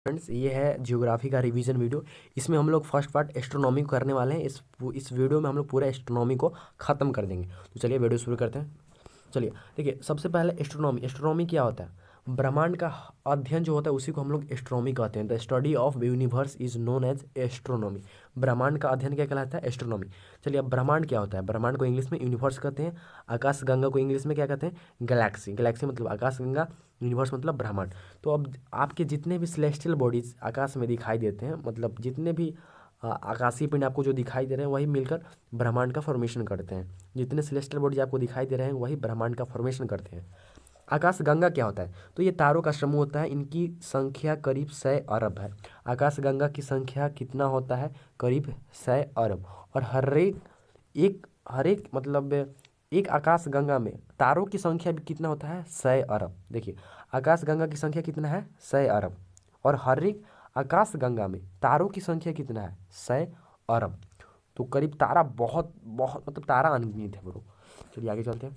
Friends, ये है geography का रिवीजन वीडियो। इसमें हम लोग फर्स्ट पार्ट एस्ट्रोनॉमी करने वाले हैं। इस वीडियो में हम लोग पूरा एस्ट्रोनॉमी को ख़त्म कर देंगे। तो चलिए वीडियो शुरू करते हैं। चलिए देखिए, सबसे पहले एस्ट्रोनॉमी। एस्ट्रोनॉमी क्या होता है? ब्रह्मांड का अध्ययन जो होता है उसी को हम लोग एस्ट्रोनॉमी कहते हैं। The study of universe is known as astronomy. ब्रह्मांड का अध्ययन क्या कहलाता है? एस्ट्रोनॉमी। चलिए, अब ब्रह्मांड क्या होता है? ब्रह्मांड को इंग्लिश में यूनिवर्स कहते हैं। आकाश गंगा को इंग्लिश में क्या कहते हैं? गैलेक्सी। गैलेक्सी मतलब आकाश गंगा, यूनिवर्स मतलब ब्रह्मांड। तो अब आपके जितने भी सेलेस्टियल बॉडीज आकाश में दिखाई देते हैं, मतलब जितने भी आकाशीय पिंड आपको जो दिखाई दे रहे हैं वही मिलकर ब्रह्मांड का फॉर्मेशन करते हैं। जितने सेलेस्टियल बॉडीज आपको दिखाई दे रहे हैं वही ब्रह्मांड का फॉर्मेशन करते हैं। आकाश गंगा क्या होता है? तो ये तारों का समूह होता है। इनकी संख्या करीब 100 अरब है। आकाश गंगा की संख्या कितना होता है? करीब 100 अरब। और हर एक मतलब एक आकाश गंगा में तारों की संख्या भी कितना होता है? 100 अरब। देखिए, आकाश गंगा की संख्या कितना है? 100 अरब। और हर एक आकाश गंगा में तारों की संख्या कितना है? 100 अरब। तो करीब तारा बहुत बहुत मतलब तारा अनगिनत है ब्रो। चलिए आगे चलते हैं।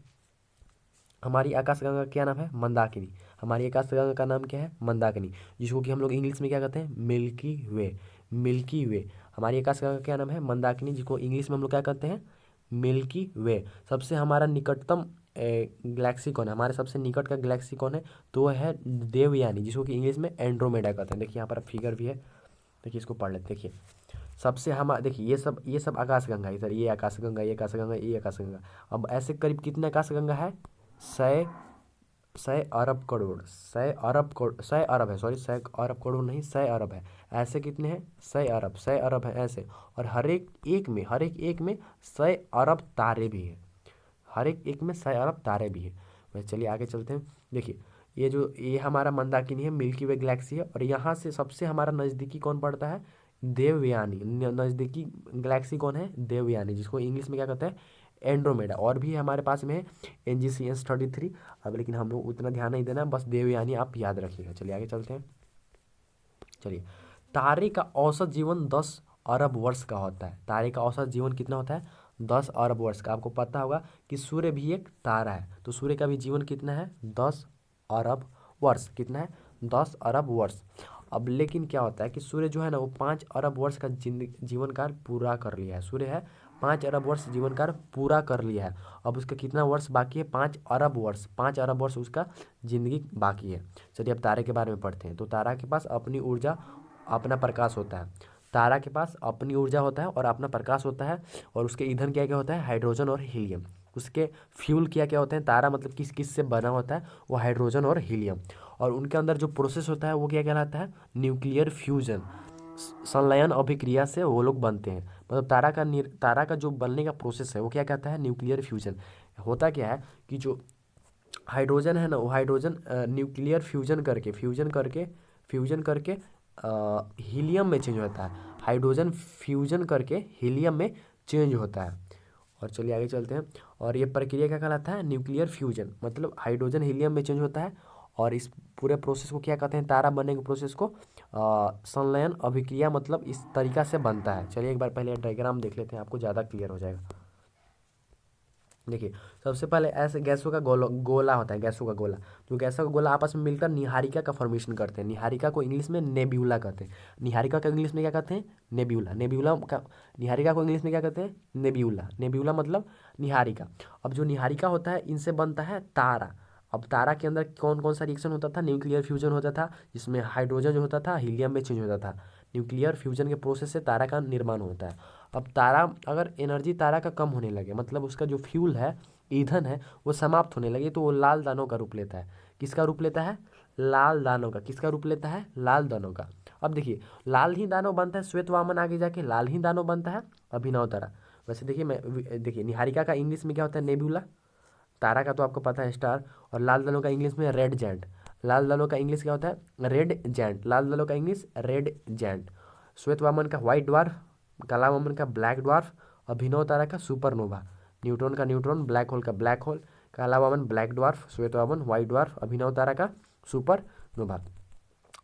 हमारी आकाशगंगा का क्या नाम है? मंदाकिनी। हमारी आकाशगंगा का नाम क्या है? मंदाकिनी, जिसको कि हम लोग इंग्लिश में क्या कहते हैं? मिल्की वे। मिल्की वे। हमारी आकाशगंगा का क्या नाम है? मंदाकिनी, जिसको इंग्लिश में हम लोग क्या कहते हैं? मिल्की वे। सबसे हमारा निकटतम गैलेक्सी कौन है? हमारे सबसे निकट का गैलेक्सी कौन है? तो वो है देवयानी, जिसको कि इंग्लिश में एंड्रोमेडा कहते हैं। देखिए यहाँ पर फिगर भी है, देखिए इसको पढ़ लेते। देखिए सबसे हम देखिए ये सब आकाशगंगा है। इधर ये आकाशगंगा, ये आकाशगंगा, ये आकाशगंगा। अब ऐसे करीब कितने आकाशगंगा है? 100 100 अरब करोड़। 100 अरब है, सॉरी 100 अरब करोड़ नहीं, 100 अरब है। ऐसे कितने हैं? 100 अरब है ऐसे। और हर एक एक में 100 अरब तारे भी हैं। हर एक में 100 अरब तारे भी हैं। वैसे चलिए आगे चलते हैं। देखिए, ये हमारा मंदाकिनी है, मिल्की वे गैलेक्सी है। और यहाँ से सबसे हमारा नज़दीकी कौन पड़ता है? देवयानी। नज़दीकी गैलेक्सी कौन है? देवयानी, जिसको इंग्लिश में क्या कहते हैं? एंड्रोमेडा। और भी हमारे पास में है NGC-S33। अब लेकिन हम लोग उतना ध्यान नहीं देना, बस देवयानी आप याद रखिएगा। चलिए आगे चलते हैं। चलिए, तारे का औसत जीवन 10 अरब वर्ष का होता है। तारे का औसत जीवन कितना होता है? 10 अरब वर्ष का। आपको पता होगा कि सूर्य भी एक तारा है, तो सूर्य का भी जीवन कितना है? 10 अरब वर्ष। कितना है? 10 अरब वर्ष। अब लेकिन क्या होता है कि सूर्य जो है ना, वो 5 अरब वर्ष का जीवन काल पूरा कर लिया है। सूर्य है 5 अरब वर्ष जीवन काल पूरा कर लिया है। अब उसका कितना वर्ष बाकी है? 5 अरब वर्ष। 5 अरब वर्ष उसका जिंदगी बाकी है। चलिए अब तारे के बारे में पढ़ते हैं। तो तारा के पास अपनी ऊर्जा, अपना प्रकाश होता है। तारा के पास अपनी ऊर्जा होता है और अपना प्रकाश होता है। और उसके ईंधन क्या क्या होता है? हाइड्रोजन और हीलियम। उसके फ्यूल क्या क्या होते हैं? तारा मतलब किस किस से बना होता है? वो हाइड्रोजन और हीलियम। और उनके अंदर जो प्रोसेस होता है वो क्या कहलाता है? Nuclear fusion. संलयन अभिक्रिया से वो लोग बनते हैं। मतलब तारा का जो बनने का प्रोसेस है वो क्या कहता है? Nuclear fusion. होता क्या है कि जो हाइड्रोजन है ना, वो हाइड्रोजन न्यूक्लियर फ्यूजन करके हीलियम में चेंज होता है। हाइड्रोजन फ्यूजन करके हीलियम में चेंज होता है। और चलिए आगे चलते हैं। और ये प्रक्रिया क्या कहलाता है? Nuclear fusion. मतलब हाइड्रोजन हीलियम में चेंज होता है। और इस पूरे प्रोसेस को क्या कहते हैं? तारा बनने के प्रोसेस को संलयन अभिक्रिया, मतलब इस तरीका से बनता है। चलिए एक बार पहले डायग्राम देख लेते हैं, आपको ज़्यादा क्लियर हो जाएगा। देखिए, सबसे पहले ऐसे गैसों का गोला होता है। गैसों का गोला, जो गैसों का गोला आपस में मिलकर निहारिका का फॉर्मेशन करते हैं। निहारिका को इंग्लिश में नेब्यूला कहते हैं। निहारिका का इंग्लिश में क्या कहते हैं? नेब्यूला। नेब्यूला का निहारिका को इंग्लिश में क्या कहते हैं? नेब्यूला। नेब्यूला मतलब निहारिका। अब जो निहारिका होता है, इनसे बनता है तारा। अब तारा के अंदर कौन कौन सा रिएक्शन होता था? न्यूक्लियर फ्यूजन होता था, जिसमें हाइड्रोजन जो होता था हीलियम में चेंज होता था। न्यूक्लियर फ्यूजन के प्रोसेस से तारा का निर्माण होता है। अब तारा, अगर एनर्जी तारा का कम होने लगे, मतलब उसका जो फ्यूल है, ईंधन है, वो समाप्त होने लगे, तो वो लाल दानों का रूप लेता है। किसका रूप लेता है? लाल दानों का। किसका रूप लेता है? लाल दानों का। अब देखिए, लाल ही दानव बनता है श्वेत वामन, आगे जाके लाल ही दानव बनता है अभिनव तारा। वैसे देखिए निहारिका का इंग्लिश में क्या होता है? नेब्यूला। तारा का तो आपको पता है स्टार। और लाल दानों का इंग्लिश में रेड जेंट। लाल दानों का इंग्लिश क्या होता है? Red gent. लाल दानों का इंग्लिश रेड जेंट। श्वेत वामन का व्हाइट ड्वार्फ, काला वामन का ब्लैक ड्वार्फ, अभिनव तारा का सुपरनोवा। न्यूट्रॉन का न्यूट्रॉन, ब्लैक होल का ब्लैक होल, काला वामन ब्लैक ड्वार्फ, श्वेत वामन व्हाइट ड्वार्फ, अभिनव तारा का सुपरनोवा।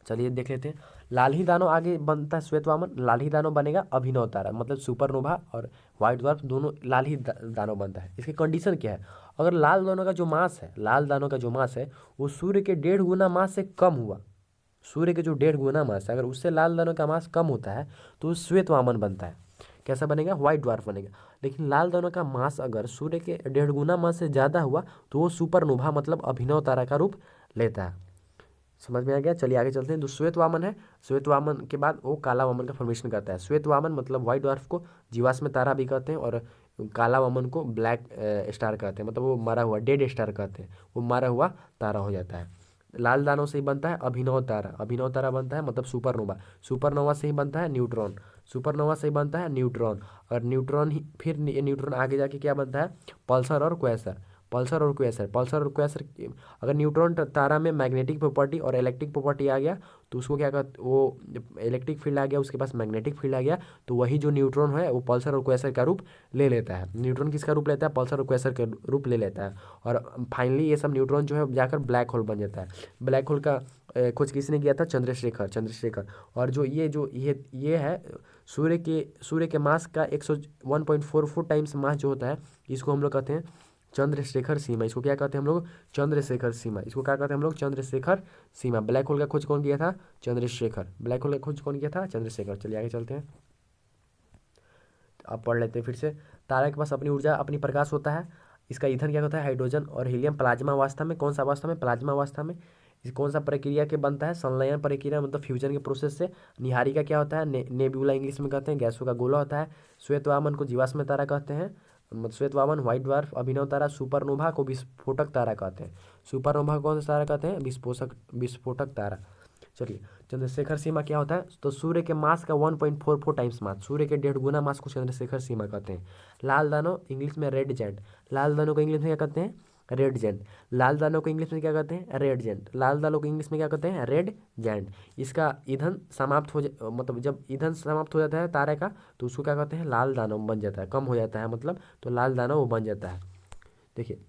चलिए देख लेते हैं। लाल ही दानव आगे बनता है श्वेत वामन, लाल ही दानव बनेगा अभिनव तारा, मतलब सुपरनोवा और व्हाइट ड्वार्फ दोनों लाल ही दानव बनता है। इसकी कंडीशन क्या है? अगर लाल दानव का जो मास है, लाल दानव का जो मास है, वो सूर्य के 1.5 गुना मास से कम हुआ। सूर्य के जो 1.5 गुना मास है, अगर उससे लाल दानों का मास कम होता है तो श्वेत वामन बनता है। कैसा बनेगा? व्हाइट ड्वार्फ बनेगा। लेकिन लाल दानों का मास अगर सूर्य के 1.5 गुना मास से ज़्यादा हुआ तो वो सुपरनोवा मतलब अभिनव तारा का रूप लेता है। समझ में आ गया? चलिए आगे चलते हैं। जो श्वेत वामन है, श्वेत वामन के बाद वो काला वामन का फॉर्मेशन करता है। श्वेत वामन मतलब व्हाइट ड्वार्फ को जीवाश्म तारा भी कहते हैं, और काला वामन को ब्लैक स्टार कहते हैं, मतलब वो मरा हुआ डेड स्टार कहते हैं, वो मरा हुआ तारा हो जाता है। लाल दानों से ही बनता है अभिनव तारा, अभिनव तारा बनता है मतलब सुपरनोवा, सुपरनोवा से ही बनता है न्यूट्रॉन, सुपरनोवा से ही बनता है न्यूट्रॉन, और न्यूट्रॉन ही फिर न्यूट्रॉन आगे जाके क्या बनता है? पल्सर और क्वेसर, पल्सर और क्वेसर, पल्सर और क्वेसर। अगर न्यूट्रॉन तारा में मैग्नेटिक प्रॉपर्टी और इलेक्ट्रिक प्रॉपर्टी आ गया तो उसको क्या कहते, वो इलेक्ट्रिक फील्ड आ गया, उसके पास मैग्नेटिक फील्ड आ गया, तो वही जो न्यूट्रॉन है वो पल्सर और क्वेसर का रूप ले लेता है। न्यूट्रॉन किसका रूप लेता है? पल्सर और क्वेसर का रूप ले लेता है। और फाइनली ये सब न्यूट्रॉन जो है जाकर ब्लैक होल बन जाता है। ब्लैक होल का खोज किसने किया था? चंद्रशेखर, चंद्रशेखर। और जो ये है सूर्य के मास का 101.44 टाइम्स मास जो होता है, इसको हम लोग कहते हैं चंद्रशेखर सीमा। इसको क्या कहते हैं हम लोग? चंद्रशेखर सीमा। इसको क्या कहते हैं हम लोग? चंद्रशेखर सीमा। ब्लैक होल का खोज कौन किया था? चंद्रशेखर। ब्लैक होल का खोज कौन किया था? चंद्रशेखर। चलिए आगे चलते हैं, अब पढ़ लेते हैं फिर से। तारा के पास अपनी ऊर्जा, अपनी प्रकाश होता है। इसका ईंधन क्या होता है? हाइड्रोजन और हीलियम प्लाज्मा अवस्था में। कौन सा अवस्था में? प्लाज्मा अवस्था में। इस कौन सा प्रक्रिया के बनता है? संलयन प्रक्रिया मतलब फ्यूजन के प्रोसेस से। निहारिका क्या होता है? नेब्यूला इंग्लिश में कहते हैं, गैसों का गोला होता है। श्वेत वामन को जीवाश्म तारा कहते हैं, मतलब श्वेत वामन, व्हाइट ड्वार्फ, अभिनव तारा। सुपरनोवा को विस्फोटक तारा कहते हैं। सुपरनोवा को कौन सा तारा कहते हैं? विस्फोटक तारा। चलिए, चंद्रशेखर सीमा क्या होता है? तो सूर्य के मास का 1.44 टाइम्स मास, सूर्य के 1.5 गुना मास को चंद्रशेखर सीमा कहते हैं। लाल दानों इंग्लिश में रेड जेंट, लाल दानों को इंग्लिश में क्या कहते हैं? Red gent. लाल दानों को इंग्लिश में क्या कहते हैं? Red gent. लाल दानों को इंग्लिश में क्या कहते हैं? Red giant. इसका ईंधन समाप्त मतलब जब ईंधन समाप्त हो जाता है तारे का तो उसको क्या कहते हैं? लाल दानव बन जाता है, कम हो जाता है मतलब, तो लाल दानव वो बन जाता है। देखिए,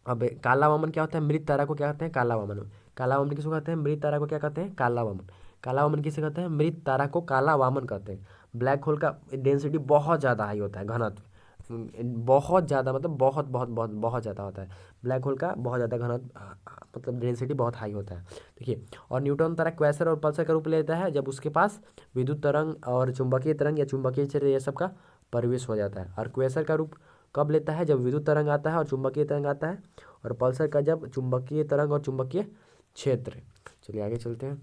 अब काला वामन क्या होता है? मृत तारा को क्या कहते हैं? काला वामन। काला वामन किसको कहते हैं? मृत तारा को क्या कहते हैं? काला वामन। काला वामन किसे कहते हैं? मृत तारा को काला वामन कहते हैं। ब्लैक होल का डेंसिटी बहुत ज़्यादा हाई होता है, घनत्व बहुत ज़्यादा, मतलब बहुत बहुत बहुत बहुत ज़्यादा होता है। ब्लैक होल का बहुत ज़्यादा घनत्व मतलब डेंसिटी बहुत हाई होता है। देखिए, और न्यूट्रॉन तारा क्वेसर और पल्सर का रूप लेता है जब उसके पास विद्युत तरंग और चुंबकीय तरंग या चुंबकीय क्षेत्र ये सब का प्रवेश हो जाता है। और क्वेसर का रूप कब लेता है? जब विद्युत तरंग आता है और चुंबकीय तरंग आता है। और पल्सर का जब चुंबकीय तरंग और चुंबकीय क्षेत्र। चलिए आगे चलते हैं।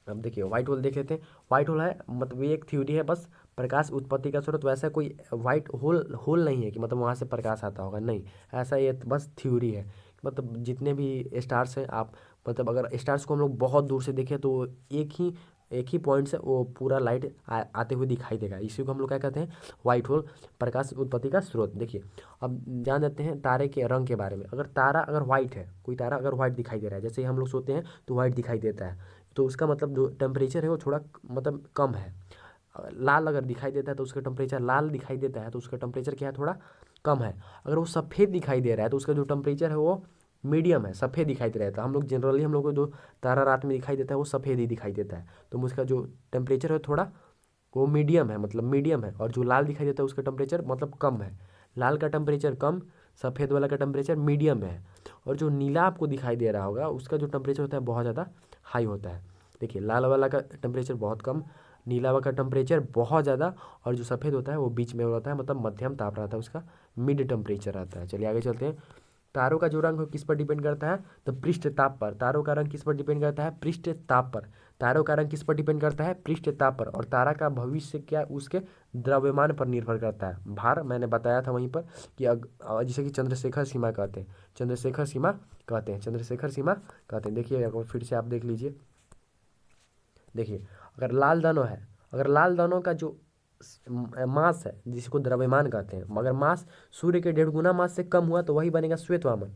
अब देखिए व्हाइट होल देख लेते हैं। व्हाइट होल है मतलब ये एक थ्योरी है बस, प्रकाश उत्पत्ति का स्रोत। वैसा कोई व्हाइट होल नहीं है कि मतलब वहाँ से प्रकाश आता होगा, नहीं, ऐसा ये बस थ्योरी है। मतलब जितने भी स्टार्स हैं आप, मतलब अगर स्टार्स को हम लोग बहुत दूर से देखें तो एक ही पॉइंट से वो पूरा लाइट आते हुए दिखाई देगा। इसी को हम लोग क्या कहते हैं? व्हाइट होल, प्रकाश उत्पत्ति का स्रोत। देखिए, अब जान जाते हैं तारे के रंग के बारे में। अगर तारा अगर व्हाइट है, कोई तारा अगर व्हाइट दिखाई दे रहा है, जैसे हम लोग सोते हैं तो व्हाइट दिखाई देता है, तो उसका मतलब जो टेम्परेचर है वो थोड़ा मतलब कम है। लाल अगर दिखाई देता है तो उसका टेम्परेचर, लाल दिखाई देता है तो उसका टेम्परेचर क्या है? थोड़ा कम है। अगर वो सफ़ेद दिखाई दे रहा है तो उसका जो टेम्परेचर है वो मीडियम है, सफ़ेद दिखाई दे रहा है। तो हम लोग जनरली हम लोग को जो तारा रात में दिखाई देता है वो सफ़ेद ही दिखाई देता है, तो उसका जो टेम्परेचर है थोड़ा वो मीडियम है, मतलब मीडियम है। और जो लाल दिखाई देता है उसका टेम्परेचर मतलब कम है। लाल का टेम्परेचर कम, सफ़ेद वाला का टेम्परेचर मीडियम है। और जो नीला आपको दिखाई दे रहा होगा उसका जो टेम्परेचर होता है बहुत ज़्यादा हाई होता है। देखिए, लाल वाला का टेम्परेचर बहुत कम, नीला वाला का टेम्परेचर बहुत ज़्यादा, और जो सफ़ेद होता है वो बीच में होता है, मतलब मध्यम ताप रहता है उसका, मिड टेम्परेचर रहता है। चलिए आगे चलते हैं। तारों का जो रंग किस पर डिपेंड करता है? तो पृष्ठ ताप पर। तारों का रंग किस पर डिपेंड करता है? पृष्ठ ताप पर। तारों का रंग किस पर डिपेंड करता है? पृष्ठ ताप पर। और तारा का भविष्य क्या उसके द्रव्यमान पर निर्भर करता है, भार। मैंने बताया था वहीं पर कि जैसे कि चंद्रशेखर सीमा कहते हैं, चंद्रशेखर सीमा कहते हैं, चंद्रशेखर सीमा कहते हैं। देखिए एक बार फिर से आप देख लीजिए। देखिए, अगर लाल दानों है, अगर लाल दानों का जो मास है जिसको द्रव्यमान कहते हैं, मगर मास सूर्य के 1.5 गुना मास से कम हुआ तो वही बनेगा श्वेत वामन।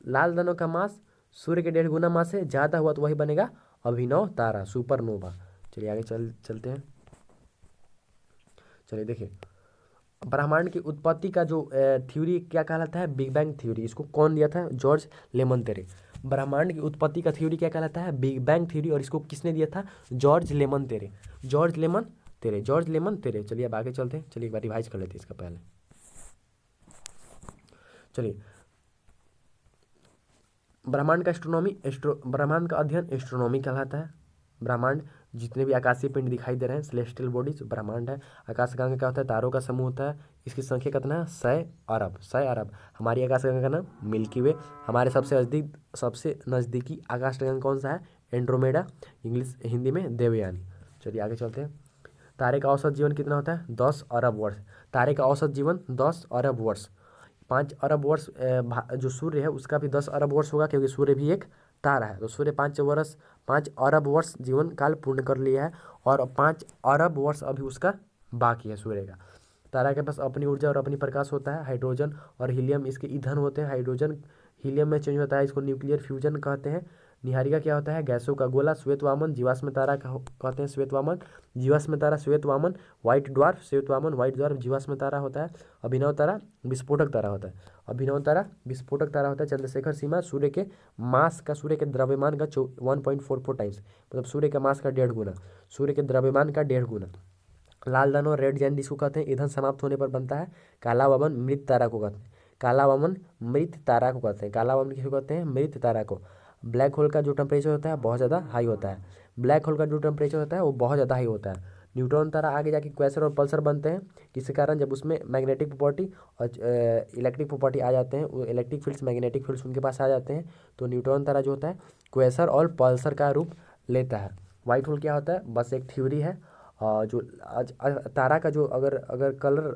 लाल दानों का मास सूर्य के 1.5 गुना मास से ज़्यादा हुआ तो वही बनेगा अभिनव तारा, सुपरनोवा। चलिए आगे चलते हैं। चलिए देखिए, ब्रह्मांड की उत्पत्ति का जो थ्योरी क्या कहलाता है? Big bang theory. इसको कौन दिया था? George Lemaitre. ब्रह्मांड की उत्पत्ति का थ्योरी क्या कहलाता है? Big bang theory. और इसको किसने दिया था? George Lemaitre, George Lemaitre, George Lemaitre. चलिए अब आगे चलते हैं। चलिए एक बार रिवाइज कर लेते हैं इसका पहले। चलिए, ब्रह्मांड का एस्ट्रोनॉमी ब्रह्मांड का अध्ययन एस्ट्रोनॉमी कहलाता है। ब्रह्मांड जितने भी आकाशीय पिंड दिखाई दे रहे हैं सेलेस्टियल बॉडीज ब्रह्मांड है। आकाशगंगा क्या होता है? तारों का समूह होता है। इसकी संख्या कितना है? 100 अरब। 100 अरब। हमारी आकाशगंगा का नाम मिल्की वे। हमारे सबसे नज़दीकी आकाशगंगा कौन सा है? एंड्रोमेडा, इंग्लिश हिंदी में देवयानी। चलिए आगे चलते हैं। तारे का औसत जीवन कितना होता है? 10 अरब वर्ष। तारे का औसत जीवन 10 अरब वर्ष। 5 अरब वर्ष जो सूर्य है उसका भी 10 अरब वर्ष होगा, क्योंकि सूर्य भी एक तारा है। तो सूर्य 5 अरब वर्ष जीवन काल पूर्ण कर लिया है और 5 अरब वर्ष अभी उसका बाकी है सूर्य का। तारा के पास अपनी ऊर्जा और अपनी प्रकाश होता है। हाइड्रोजन और हीलियम इसके ईंधन होते हैं। हाइड्रोजन हीलियम में चेंज होता है, इसको न्यूक्लियर फ्यूजन कहते हैं। निहारिका क्या होता है? गैसों का गोला। श्वेत वामन जीवाश्म तारा कहते हैं। श्वेत वामन जीवाश्म तारा श्वेत वामन। व्हाइट ड्वार्फ श्वेत वामन व्हाइट ड्वार्फ जीवाश्म तारा होता है। अभिनव तारा विस्फोटक तारा होता है। अभिनव तारा विस्फोटक तारा होता है। चंद्रशेखर सीमा सूर्य के मास का, सूर्य के द्रव्यमान का 1.44 टाइम्स, मतलब सूर्य के मास का 1.5 गुना, सूर्य के द्रव्यमान का 1.5 गुना। लाल दानव रेड जैन जिसको कहते हैं ईंधन समाप्त होने पर बनता है। काला वमन मृत तारा को कहते हैं। काला वमन मृत तारा को कहते हैं। काला वमन किसको कहते हैं? मृत तारा को। ब्लैक होल का जो टेम्परेचर होता है बहुत ज़्यादा हाई होता है। ब्लैक होल का जो टेम्परेचर होता है वो बहुत ज़्यादा हाई होता है। न्यूट्रॉन तारा आगे जाके क्वेसर और पल्सर बनते हैं, किसके कारण? जब उसमें मैग्नेटिक प्रॉपर्टी और इलेक्ट्रिक प्रॉपर्टी आ जाते हैं, वो इलेक्ट्रिक फील्ड्स मैग्नेटिक फील्ड्स उनके पास आ जाते हैं, तो न्यूट्रॉन तारा जो होता है क्वेसर और पल्सर का रूप लेता है। वाइट होल क्या होता है? बस एक थ्योरी है। जो तारा का जो अगर अगर कलर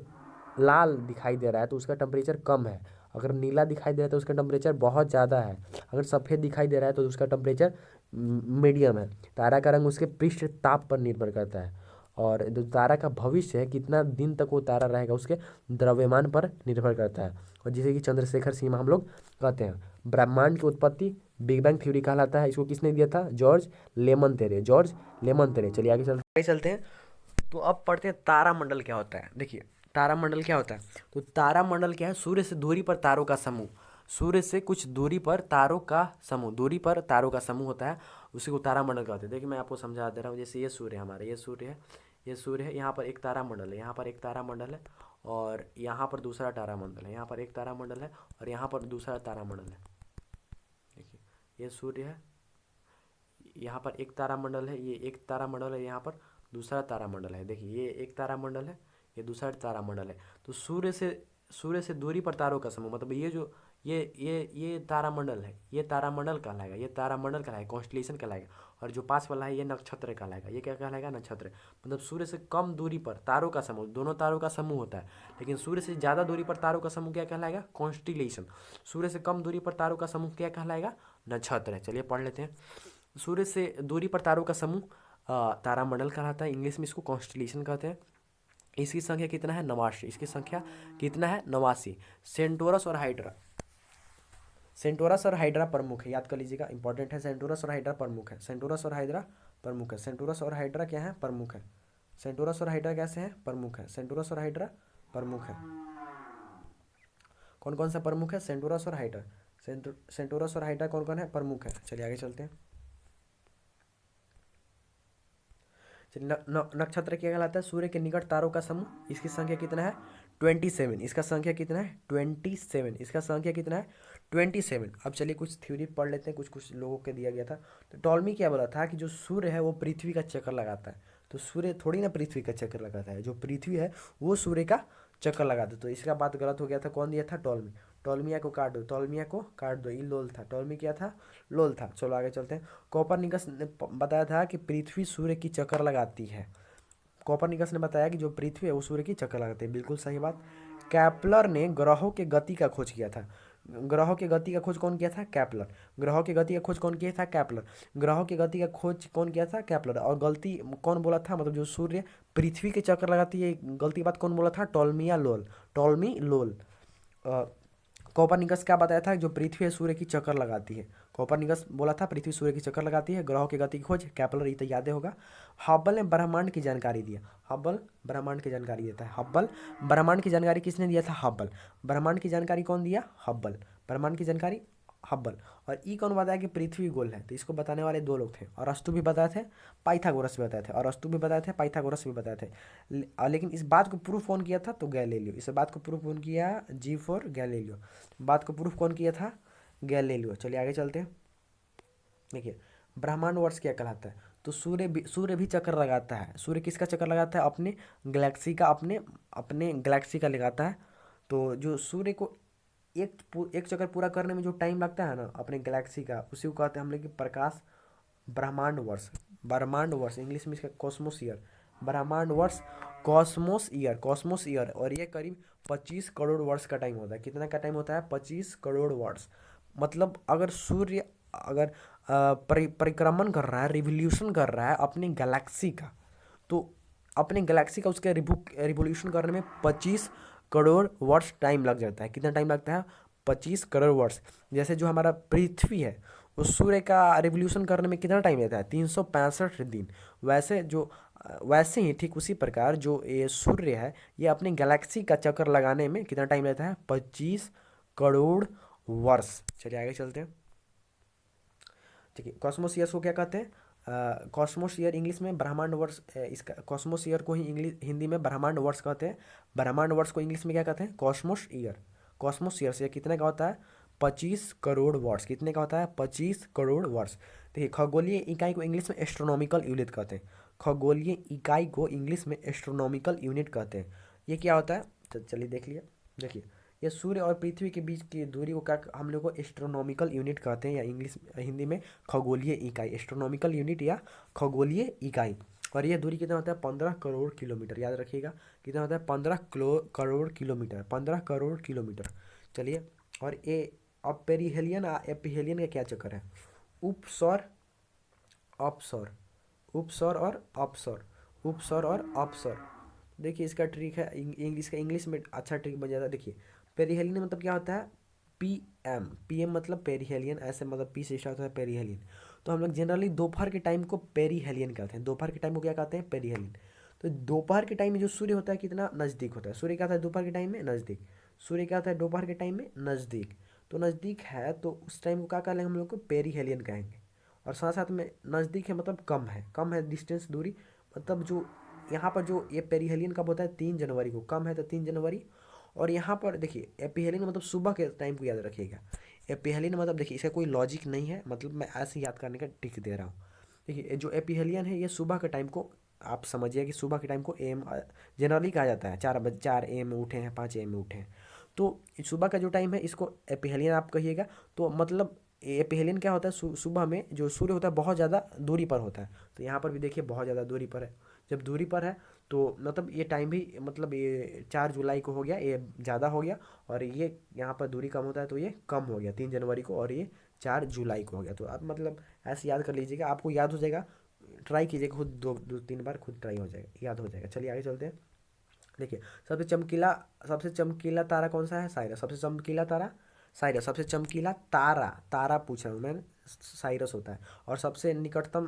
लाल दिखाई दे रहा है तो उसका टेम्परेचर कम है। अगर नीला दिखाई दे रहा है तो उसका टेम्परेचर बहुत ज़्यादा है। अगर सफ़ेद दिखाई दे रहा है तो उसका टेम्परेचर मीडियम है। तारा का रंग उसके पृष्ठ ताप पर निर्भर करता है, और जो तारा का भविष्य है कितना दिन तक वो तारा रहेगा उसके द्रव्यमान पर निर्भर करता है, और जिसे कि चंद्रशेखर सीमा हम लोग कहते हैं। ब्रह्मांड की उत्पत्ति बिग बैंग थ्योरी कहलाता है। इसको किसने दिया था? जॉर्ज लेमन तेरे। चलिए आगे चलते हैं। तो अब पढ़ते हैं तारामंडल क्या होता है। देखिए तारामंडल क्या होता है, तो तारामंडल क्या है? सूर्य से दूरी पर तारों का समूह। सूर्य से कुछ दूरी पर तारों का समूह, दूरी पर तारों का समूह होता है, उसी को तारामंडल कहते हैं। देखिए मैं आपको समझा दे रहा हूँ। जैसे ये सूर्य है हमारा, ये सूर्य है, यहाँ पर एक तारामंडल है, यहाँ पर एक तारामंडल है, और यहाँ पर दूसरा तारामंडल है, यहाँ पर एक तारामंडल है, और यहाँ पर दूसरा तारामंडल है। देखिए ये सूर्य है, यहाँ पर एक तारामंडल है, ये एक तारामंडल है, यहाँ पर दूसरा तारामंडल है। देखिए ये एक तारामंडल है, ये दूसरा तारामंडल है। तो सूर्य से दूरी पर तारों का समूह, मतलब ये जो ये तारामंडल है, ये तारामंडल कहलाएगा, ये तारामंडल कहलाएगा, कॉन्स्टलेशन कहलाएगा। और जो पास वाला है ये नक्षत्र कहलाएगा। ये क्या कहलाएगा? नक्षत्र। मतलब सूर्य से कम दूरी पर तारों का समूह, दोनों तारों का समूह होता है, लेकिन सूर्य से ज़्यादा दूरी पर तारों का समूह क्या कहलाएगा? कॉन्स्टिलेशन। सूर्य से कम दूरी पर तारों का समूह क्या कहलाएगा? नक्षत्र। चलिए पढ़ लेते हैं। सूर्य से दूरी पर तारों का समूह तारामंडल कहलाता है। इंग्लिश में इसको कॉन्स्टलेशन कहते हैं। इसकी संख्या कितना है? 89। इसकी संख्या कितना है? 89। सेंटोरस और हाइड्रा प्रमुख है, याद कर लीजिएगा, इंपॉर्टेंट है। सेंटोरस और हाइड्रा प्रमुख है। सेंटोरस और हाइड्रा प्रमुख है। सेंटोरस और हाइड्रा क्या है? प्रमुख है। सेंटोरस और हाइड्रा कैसे हैं? प्रमुख है। सेंटोरस और हाइड्रा प्रमुख है। कौन कौन सा प्रमुख है? सेंटोरस और हाइड्रा। सेंटोरस और हाइड्रा कौन कौन है? प्रमुख है। चलिए आगे चलते हैं। नक्षत्र क्या कहलाता है? सूर्य के निकट तारों का समूह। इसकी संख्या कितना है? 27। इसका संख्या कितना है? 27। इसका संख्या कितना है? 27। अब चलिए कुछ थ्योरी पढ़ लेते हैं, कुछ लोगों के दिया गया था। तो टॉल्मी क्या बोला था कि जो सूर्य है वो पृथ्वी का चक्कर लगाता है। तो सूर्य थोड़ी ना पृथ्वी का चक्कर लगाता है, जो पृथ्वी है वो सूर्य का चक्कर लगाता है। तो इसका बात गलत हो गया था। कौन दिया था? टॉल्मी। टॉल्मिया को काट दो, ये लोल था। टॉल्मी क्या था? लोल था। चलो आगे चलते हैं। कोपरनिकस ने बताया था कि पृथ्वी सूर्य की चक्कर लगाती है। कोपरनिकस ने बताया कि जो पृथ्वी है वो सूर्य की चक्कर लगाती है, बिल्कुल सही बात। कैप्लर ने ग्रहों के गति का खोज किया था। ग्रहों की गति का खोज कौन किया था? कैप्लर। ग्रहों की गति का खोज कौन किया था? कैप्लर। ग्रहों की गति का खोज कौन किया था? कैप्लर। और गलती कौन बोला था? मतलब जो सूर्य पृथ्वी के चक्कर लगाती है, गलती बात कौन बोला था? टॉल्मी लोल। कोपरनिकस क्या बताया था? जो पृथ्वी है सूर्य की चक्कर लगाती है। कोपरनिकस बोला था पृथ्वी सूर्य की चक्कर लगाती है। ग्रहों की गति की खोज कैप्लर, ये तो याद होगा। हब्बल ने ब्रह्मांड की जानकारी दिया। हब्बल ब्रह्मांड की जानकारी देता है। हब्बल ब्रह्मांड की जानकारी किसने दिया था? हब्बल। ब्रह्मांड की जानकारी कौन दिया? हब्बल। ब्रह्मांड की जानकारी हब्बल। और ई कौन बताया कि पृथ्वी गोल है? तो इसको बताने वाले दो लोग थे, अरस्तु भी बताए थे, पाइथागोरस भी बताए थे। अरस्तु भी बताए थे, पाइथागोरस भी बताए थे। लेकिन इस बात को प्रूफ कौन किया था? तो गैलीलियो। इस बात को प्रूफ कौन किया? G4 Galileo. बात को प्रूफ कौन किया था? गैलीलियो। चलिए आगे चलते हैं। देखिए ब्रह्मांड वर्ष क्या कहलाता है, तो सूर्य भी चक्कर लगाता है। सूर्य किसका चक्कर लगाता है, अपने गैलेक्सी का, अपने अपने गैलेक्सी का लगाता है। तो जो सूर्य को एक चक्कर पूरा करने में जो टाइम लगता है ना अपने गैलेक्सी का, उसी को कहते हैं हम लोग कि प्रकाश। ब्रह्मांड वर्ष, ब्रह्मांड वर्ष इंग्लिश में इसका कॉस्मोस ईयर। ब्रह्मांड वर्ष कॉस्मोस ईयर, कॉस्मोस ईयर। और ये करीब 25 करोड़ वर्ष का टाइम होता है। कितना का टाइम होता है, 25 करोड़ वर्ष। मतलब अगर सूर्य अगर परिक्रमण कर रहा है, रिवोल्यूशन कर रहा है अपनी गैलेक्सी का, तो अपने गैलेक्सी का उसके रिवोल्यूशन करने में 25 करोड़ वर्ष टाइम लग जाता है। कितना टाइम लगता है, 25 करोड़ वर्ष। जैसे जो हमारा पृथ्वी है उस सूर्य का रिवोल्यूशन करने में कितना टाइम लेता है, 365 दिन। वैसे ही ठीक उसी प्रकार जो ये सूर्य है ये अपनी गैलेक्सी का चक्कर लगाने में कितना टाइम लेता है, 25 करोड़ वर्ष। चलिए आगे चलते हैं। ठीक है, कॉस्मोस ईयर्स को क्या कहते हैं, कॉस्मोस ईयर इंग्लिश में ब्रह्मांड वर्ष, इसका कॉस्मोस ईयर को ही इंग्लिश हिंदी में ब्रह्मांड वर्ष कहते हैं। ब्रह्मांड वर्ष को इंग्लिश में क्या कहते हैं, कॉस्मोस ईयर। कॉस्मोस ईयर से कितने का होता है, 25 करोड़ वर्ष। कितने का होता है, 25 करोड़ वर्ष। देखिए खगोलीय इकाई को इंग्लिश में एस्ट्रोनॉमिकल यूनिट कहते हैं। खगोलीय इकाई को इंग्लिश में एस्ट्रोनॉमिकल यूनिट कहते हैं। ये क्या होता है, तो चलिए देख लिया। देखिए ये सूर्य और पृथ्वी के बीच की दूरी को क्या हम लोग को एस्ट्रोनॉमिकल यूनिट कहते हैं, या इंग्लिश हिंदी में खगोलीय इकाई, एस्ट्रोनॉमिकल यूनिट या खगोलीय इकाई। और ये दूरी कितना होता है, 15 करोड़ किलोमीटर। याद रखिएगा कितना होता है, 15 करोड़ किलोमीटर, 15 करोड़ किलोमीटर। चलिए, और ये अब पेरिहेलियन एपिहेलियन का क्या चक्कर है, उपसौर अपसौर, उपसौर और अपसौर, उपसौर और अपसौर। देखिए इसका ट्रिक है, इंग्लिश में अच्छा ट्रिक बन जाता है। देखिए पेरिहेलियन मतलब क्या होता है, पीएम मतलब पेरिहेलियन, ऐसे मतलब पी से स्टार्ट होता है पेरिहेलियन। तो हम लोग जनरली दोपहर के टाइम को पेरिहेलियन कहते हैं। दोपहर के टाइम को क्या कहते हैं, पेरिहेलियन। तो दोपहर के टाइम में जो सूर्य होता है कितना नज़दीक होता है, सूर्य क्या होता है दोपहर के टाइम में नज़दीक, सूर्य क्या होता है दोपहर के टाइम में नज़दीक। तो नज़दीक है तो उस टाइम को क्या कहेंगे हम लोग को, पेरिहेलियन कहेंगे। और साथ साथ में नज़दीक है मतलब कम है डिस्टेंस, दूरी। मतलब जो यहाँ पर जो ये पेरिहेलियन कब होता है, 3 जनवरी को, कम है तो 3 जनवरी। और यहाँ पर देखिए एपिहेलियन मतलब सुबह के टाइम को याद रखिएगा। एपिहेलियन मतलब देखिए इसका कोई लॉजिक नहीं है, मतलब मैं ऐसे याद करने का ट्रिक दे रहा हूँ। देखिए जो एपिहेलियन है ये सुबह के टाइम को आप समझिए कि सुबह के टाइम को एम जनरली कहा जाता है, 4 बजे 4 AM में उठे हैं, 5 AM में उठे हैं। तो सुबह का जो टाइम है इसको एपिहेलियन आप कहिएगा। तो मतलब एपिहेलियन क्या होता है, सुबह में जो सूर्य होता है बहुत ज़्यादा दूरी पर होता है। तो यहाँ पर भी देखिए बहुत ज़्यादा दूरी पर है। जब दूरी पर है तो मतलब ये टाइम भी मतलब ये 4 जुलाई को हो गया, ये ज़्यादा हो गया। और ये यहाँ पर दूरी कम होता है तो ये कम हो गया 3 जनवरी को, और ये 4 जुलाई को हो गया। तो आप मतलब ऐसे याद कर लीजिएगा, आपको याद हो जाएगा। ट्राई कीजिएगा खुद, 2 3 बार खुद ट्राई हो जाएगा, याद हो जाएगा। चलिए आगे चलते हैं। देखिए सबसे चमकीला तारा कौन सा है, साइरस। सबसे चमकीला तारा साइरस, सबसे चमकीला तारा, तारा पूछ रहा हूँ मैं, साइरस होता है। और सबसे निकटतम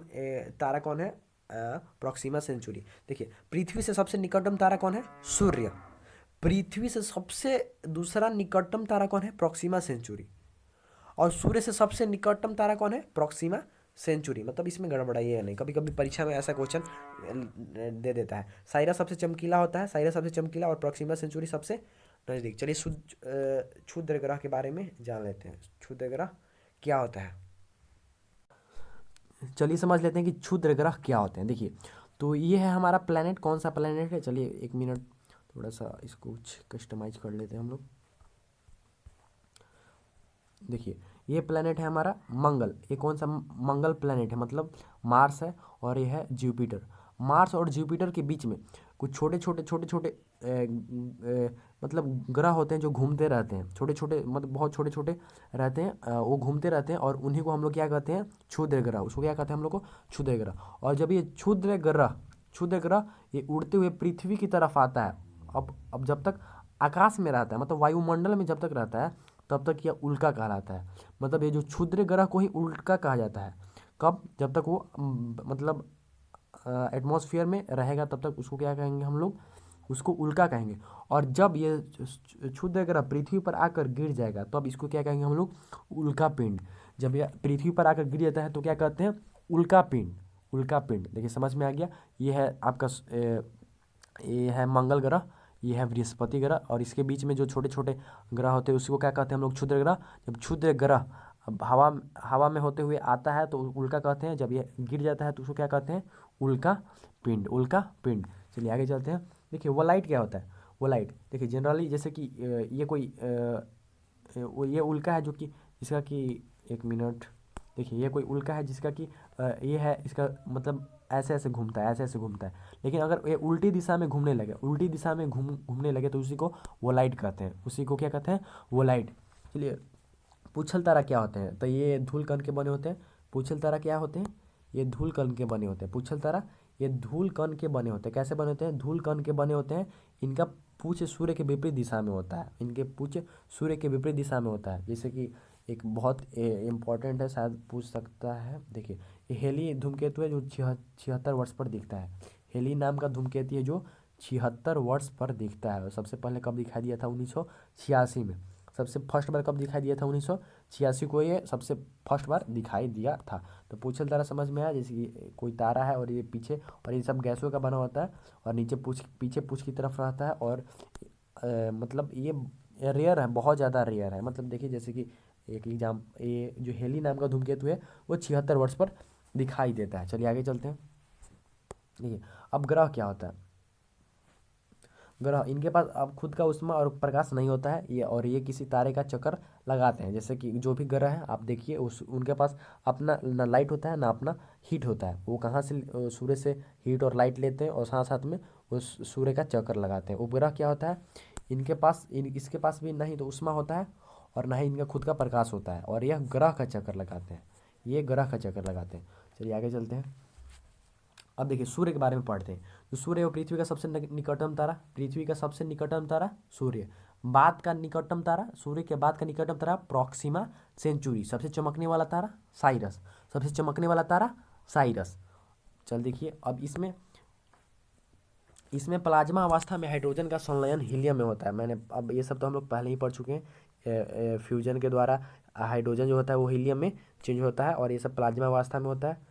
तारा कौन है, प्रॉक्सिमा सेंचुरी। देखिए पृथ्वी से सबसे निकटतम तारा कौन है, सूर्य। पृथ्वी से सबसे दूसरा निकटतम तारा कौन है, प्रॉक्सिमा सेंचुरी। और सूर्य से सबसे निकटतम तारा कौन है, प्रॉक्सिमा सेंचुरी। मतलब इसमें गड़बड़ाइए या नहीं, कभी कभी परीक्षा में ऐसा क्वेश्चन दे देता है। साइरस सबसे चमकीला होता है, साइरस सबसे चमकीला, और प्रॉक्सिमा सेंचुरी सबसे नज़दीक। चलिए क्षुद्र ग्रह के बारे में जान लेते हैं। क्षुद्र ग्रह क्या होता है, चलिए समझ लेते हैं कि क्षुद्र ग्रह क्या होते हैं। देखिए तो ये है हमारा प्लेनेट, कौन सा प्लेनेट है, चलिए 1 मिनट थोड़ा सा इसको कुछ कस्टमाइज कर लेते हैं हम लोग। देखिए ये प्लेनेट है हमारा मंगल। ये कौन सा मंगल प्लेनेट है, मतलब मार्स है, और ये है जुपिटर। मार्स और जुपिटर के बीच में कुछ छोटे छोटे मतलब ग्रह होते हैं जो घूमते रहते हैं, छोटे छोटे मतलब बहुत छोटे छोटे रहते हैं, वो घूमते रहते हैं। और उन्हीं को हम लोग क्या कहते हैं, क्षुद्र ग्रह। उसको क्या कहते हैं हम लोग को, क्षुद्र ग्रह। और जब ये क्षुद्र ग्रह ये उड़ते हुए पृथ्वी की तरफ आता है, अब जब तक आकाश में रहता है, मतलब वायुमंडल में जब तक रहता है तब तक यह उल्का कहलाता है। मतलब ये जो क्षुद्र ग्रह को ही उल्का कहा जाता है। कब, जब तक वो मतलब एटमॉस्फेयर में रहेगा तब तक उसको क्या कहेंगे हम लोग, उसको उल्का कहेंगे। और जब ये क्षुद्र ग्रह पृथ्वी पर आकर गिर जाएगा तो अब इसको क्या कहेंगे हम लोग, उल्का पिंड। जब यह पृथ्वी पर आकर गिर जाता है तो क्या कहते हैं, उल्का पिंड, उल्का पिंड। देखिए समझ में आ गया। ये है आपका ये है मंगल ग्रह, ये है बृहस्पति ग्रह, और इसके बीच में जो छोटे छोटे ग्रह होते हैं उसको क्या कहते हैं हम लोग? क्षुद्र ग्रह। जब क्षुद्र ग्रह अब हवा में होते हुए आता है तो उल्का कहते हैं, जब ये गिर जाता है तो उसको क्या कहते हैं? उल्का पिंड, उल्का पिंड। चलिए आगे चलते हैं। देखिए वोलाइट क्या होता है? वोलाइट देखिए जनरली जैसे कि ये कोई ये उल्का है जो कि इसका कि, एक मिनट, देखिए ये कोई उल्का है जिसका कि ये है, इसका मतलब ऐसे ऐसे घूमता है, ऐसे ऐसे घूमता है। लेकिन अगर ये उल्टी दिशा में घूमने लगे, उल्टी दिशा में घूमने लगे तो उसी को वोलाइट कहते हैं, उसी को क्या कहते हैं? वोलाइट। चलिए पूछल तारा क्या होते हैं? तो ये धूल कण के बने होते हैं। पूछल तारा क्या होते हैं? ये धूल कण के बने होते हैं। पूछल तारा ये धूल कण के बने होते हैं। कैसे बने होते हैं? धूल कण के बने होते हैं। इनका पूछ सूर्य के विपरीत दिशा में होता है, इनके पूछ सूर्य के विपरीत दिशा में होता है। जैसे कि एक बहुत इम्पॉर्टेंट है, शायद पूछ सकता है। देखिए ये हेली धूमकेतु है जो 76 वर्ष पर दिखता है। हेली नाम का धूमकेतु है जो 76 वर्ष पर दिखता है। और सबसे पहले कब दिखाई दिया था? 1986 में। सबसे फर्स्ट बार कब दिखाई दिया था? 1986 को ये सबसे फर्स्ट बार दिखाई दिया था। तो पूछल तारा समझ में आया, जैसे कि कोई तारा है और ये पीछे, और ये सब गैसों का बना होता है, और नीचे पीछे पूछ की तरफ रहता है। और मतलब ये रेयर है, बहुत ज़्यादा रेयर है। मतलब देखिए जैसे कि एक एग्जाम, ये जो हेली नाम का धूमकेतु है वो 76 वर्ष पर दिखाई देता है। चलिए आगे चलते हैं। देखिए अब ग्रह क्या होता है? ग्रह, इनके पास अब खुद का उष्मा और प्रकाश नहीं होता है ये, और ये किसी तारे का चक्कर लगाते हैं। जैसे कि जो भी ग्रह है आप देखिए, उस उनके पास अपना ना लाइट होता है ना अपना हीट होता है। वो कहाँ से सूर्य से हीट और लाइट लेते हैं और साथ साथ में उस सूर्य का चक्कर लगाते हैं। उपग्रह क्या होता है? इनके पास इसके पास भी नहीं तो उष्मा होता है और ना ही इनका खुद का प्रकाश होता है, और यह ग्रह का चक्कर लगाते हैं, ये ग्रह का चक्कर लगाते हैं। चलिए आगे चलते हैं। अब देखिए सूर्य के बारे में पढ़ते हैं। तो सूर्य वो पृथ्वी का सबसे निकटतम तारा, पृथ्वी का सबसे निकटतम तारा सूर्य। बाद का निकटतम तारा, सूर्य के बाद का निकटतम तारा प्रॉक्सिमा सेंचुरी। सबसे चमकने वाला तारा साइरस, सबसे चमकने वाला तारा साइरस। चल देखिए अब इसमें इसमें प्लाज्मा अवस्था में हाइड्रोजन का संलयन हीलियम में होता है। मैंने अब ये सब तो हम लोग पहले ही पढ़ चुके हैं। फ्यूजन के द्वारा हाइड्रोजन जो होता है वो हीलियम में चेंज होता है, और ये सब प्लाज्मा अवस्था में होता है।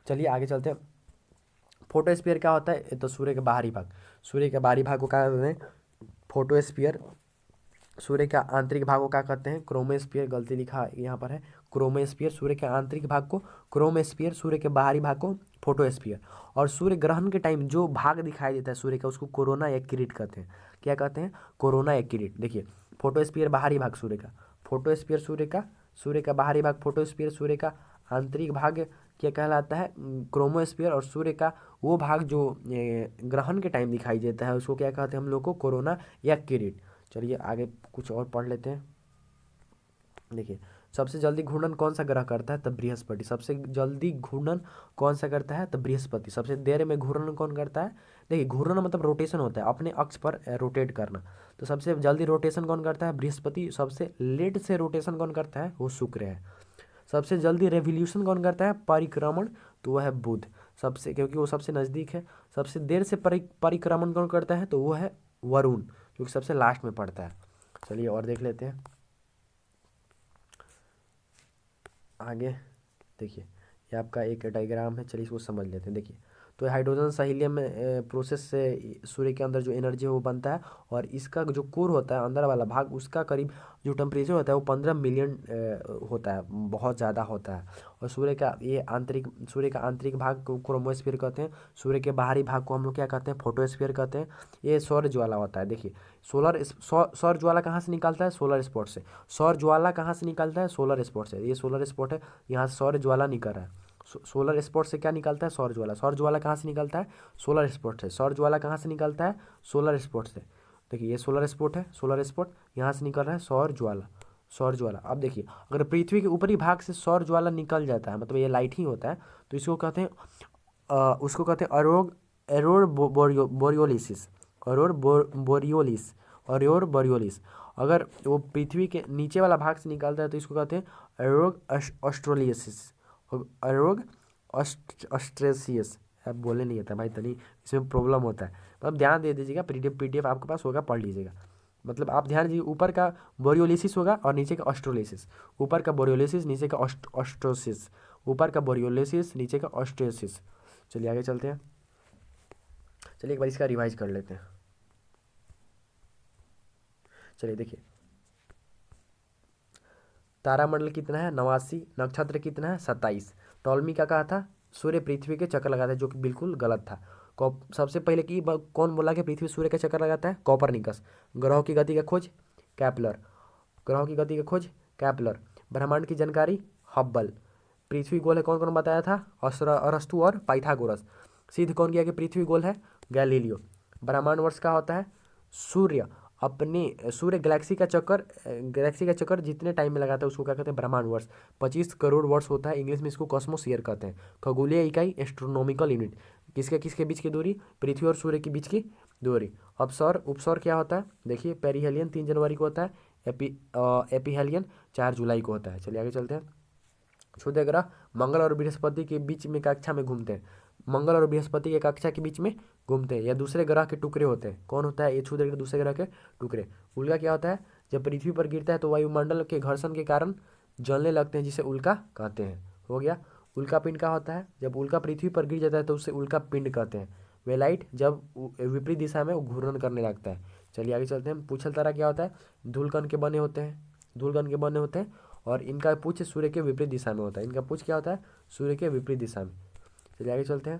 चलिए आगे चलते हैं। फोटोस्फीयर क्या होता है? तो सूर्य के बाहरी भाग, सूर्य के बाहरी भाग को क्या कहते हैं? फोटोस्फीयर। सूर्य के आंतरिक भाग को क्या कहते हैं? क्रोमोस्फीयर। गलती लिखा यहाँ पर है, क्रोमोस्फीयर। सूर्य के आंतरिक भाग को क्रोमोस्फीयर, सूर्य के बाहरी भाग को फोटोस्फीयर। और सूर्य ग्रहण के टाइम जो भाग दिखाई देता है सूर्य का उसको कोरोना या किरीट कहते हैं। क्या कहते हैं? कोरोना या किरीट। देखिए फोटोस्फीयर बाहरी भाग सूर्य का, फोटोस्फीयर सूर्य का बाहरी भाग फोटोस्फीयर। सूर्य का आंतरिक भाग क्या कहलाता है? क्रोमोस्फीयर। और सूर्य का वो भाग जो ग्रहण के टाइम दिखाई देता है उसको क्या कहते हैं हम लोग को? कोरोना या किरीट। चलिए आगे कुछ और पढ़ लेते हैं। देखिए सबसे जल्दी घूर्णन कौन सा ग्रह करता है? तब बृहस्पति। सबसे जल्दी घूर्णन कौन सा करता है? तब बृहस्पति। सबसे देर में घूर्णन कौन करता है? देखिए घूर्णन मतलब रोटेशन होता है, अपने अक्ष पर रोटेट करना। तो सबसे जल्दी रोटेशन कौन करता है? बृहस्पति। सबसे लेट से रोटेशन कौन करता है? वो शुक्र है। सबसे जल्दी रेवोल्यूशन कौन करता है? परिक्रमण। तो वह है बुध। सबसे, क्योंकि वो सबसे नज़दीक है। सबसे देर से परिक्रमण कौन करता है? तो वो है वरुण, क्योंकि सबसे लास्ट में पड़ता है। चलिए और देख लेते हैं आगे। देखिए ये आपका एक डायग्राम है, चलिए इसको समझ लेते हैं। देखिए तो हाइड्रोजन से हीलियम में प्रोसेस से सूर्य के अंदर जो एनर्जी है वो बनता है, और इसका जो कोर होता है अंदर वाला भाग उसका करीब जो टेम्परेचर होता है वो 15 मिलियन होता है, बहुत ज़्यादा होता है। और सूर्य का आंतरिक भाग को क्रोमोस्फीयर कहते हैं। सूर्य के बाहरी भाग को हम लोग क्या कहते हैं? फोटोस्फीयर कहते हैं। ये सौर ज्वाला होता है। देखिए सौर ज्वाला कहाँ से निकलता है? सोलर स्पॉट से। सौर ज्वाला कहाँ से निकलता है? सोलर स्पॉट से। ये सोलर स्पॉट है, यहाँ से सौर ज्वाला निकल रहा है। सोलर स्पॉट से क्या निकलता है? सौर ज्वाला। सौर ज्वाला कहाँ से निकलता है? सोलर स्पॉट से। सौर ज्वाला कहाँ से निकलता है? सोलर स्पॉट से। देखिए ये सोलर स्पॉट है, सोलर स्पॉट यहाँ से निकल रहा है सौर ज्वाला, सौर ज्वाला। अब देखिए अगर पृथ्वी के ऊपरी भाग से सौर ज्वाला निकल जाता है, मतलब ये लाइट ही होता है, तो इसको कहते हैं उसको कहते हैं एरोर बोरियोलिसिस। एरोर बोरियोलिस। अगर वो पृथ्वी के नीचे वाला भाग से निकलता है तो इसको कहते हैं एरोग ऑस्ट्रोलियसिस, एरोग ऑस्ट्रेसियस। अब बोलने नहीं आता भाई, तनी इसमें प्रॉब्लम होता है। मतलब ध्यान दे दीजिएगा, पीडीएफ आपके पास होगा, पढ़ लीजिएगा। मतलब आप ध्यान दीजिए, ऊपर का बोरियोलिसिस होगा और नीचे का ऑस्ट्रोलिसिस। ऊपर का बोरियोलिसिस, नीचे का ऑस्ट्रोसिस। ऊपर का बोरियोलिसिस, नीचे का ऑस्ट्रोसिस। चलिए आगे चलते हैं। चलिए एक बार इसका रिवाइज कर लेते हैं। चलिए देखिए, तारामंडल कितना है 89, नक्षत्र कितना है 27। टॉलमी क्या कहा था, सूर्य पृथ्वी के चक्कर लगाता है, जो कि बिल्कुल गलत था। सबसे पहले कौन बोला कि पृथ्वी सूर्य का चक्कर लगाता है, कॉपरनिकस। ग्रहों की गति का खोज कैपलर, ग्रहों की गति का खोज कैपलर। ब्रह्मांड की जानकारी हब्बल। पृथ्वी गोल है कौन कौन बताया था, अरस्तु और पाइथागोरस। सिद्ध कौन किया कि पृथ्वी गोल है, गैलीलियो। ब्रह्मांड वर्ष का होता है, सूर्य अपने गैलेक्सी का चक्कर जितने टाइम में लगाता है उसको क्या कहते हैं, ब्रह्मांड वर्ष। 25 करोड़ वर्ष होता है, इंग्लिश में इसको कॉस्मोस्फीयर कहते हैं। खगोलीय इकाई एस्ट्रोनॉमिकल यूनिट, किसके किसके बीच की दूरी, पृथ्वी और सूर्य के बीच की दूरी। अवसर उपसौर क्या होता है, देखिए पेरिहेलियन 3 जनवरी को होता है, एपिहेलियन 4 जुलाई को होता है। चलिए आगे चलते हैं। क्षुद्र ग्रह मंगल और बृहस्पति के बीच में कक्षा में घूमते हैं, मंगल और बृहस्पति के कक्षा के बीच में घूमते हैं, या दूसरे ग्रह के टुकड़े होते हैं। कौन होता है ये क्षुद्र ग्रह, दूसरे ग्रह के टुकड़े। उल्का क्या होता है, जब पृथ्वी पर गिरता है तो वायुमंडल के घर्षण के कारण जलने लगते हैं, जिसे उल्का कहते हैं। हो गया। उल्का पिंड क्या होता है, जब उल्का पृथ्वी पर गिर जाता है तो उसे उल्का पिंड कहते हैं। वेलाइट जब विपरीत दिशा में वो घूर्णन करने लगता है। चलिए आगे चलते हैं। पूछल तारा क्या होता है, धूलकण के बने होते हैं, धूलकण के बने होते हैं, और इनका पूछ सूर्य के विपरीत दिशा में होता है। इनका पूछ क्या होता है, सूर्य के विपरीत दिशा में। चलिए आगे चलते हैं।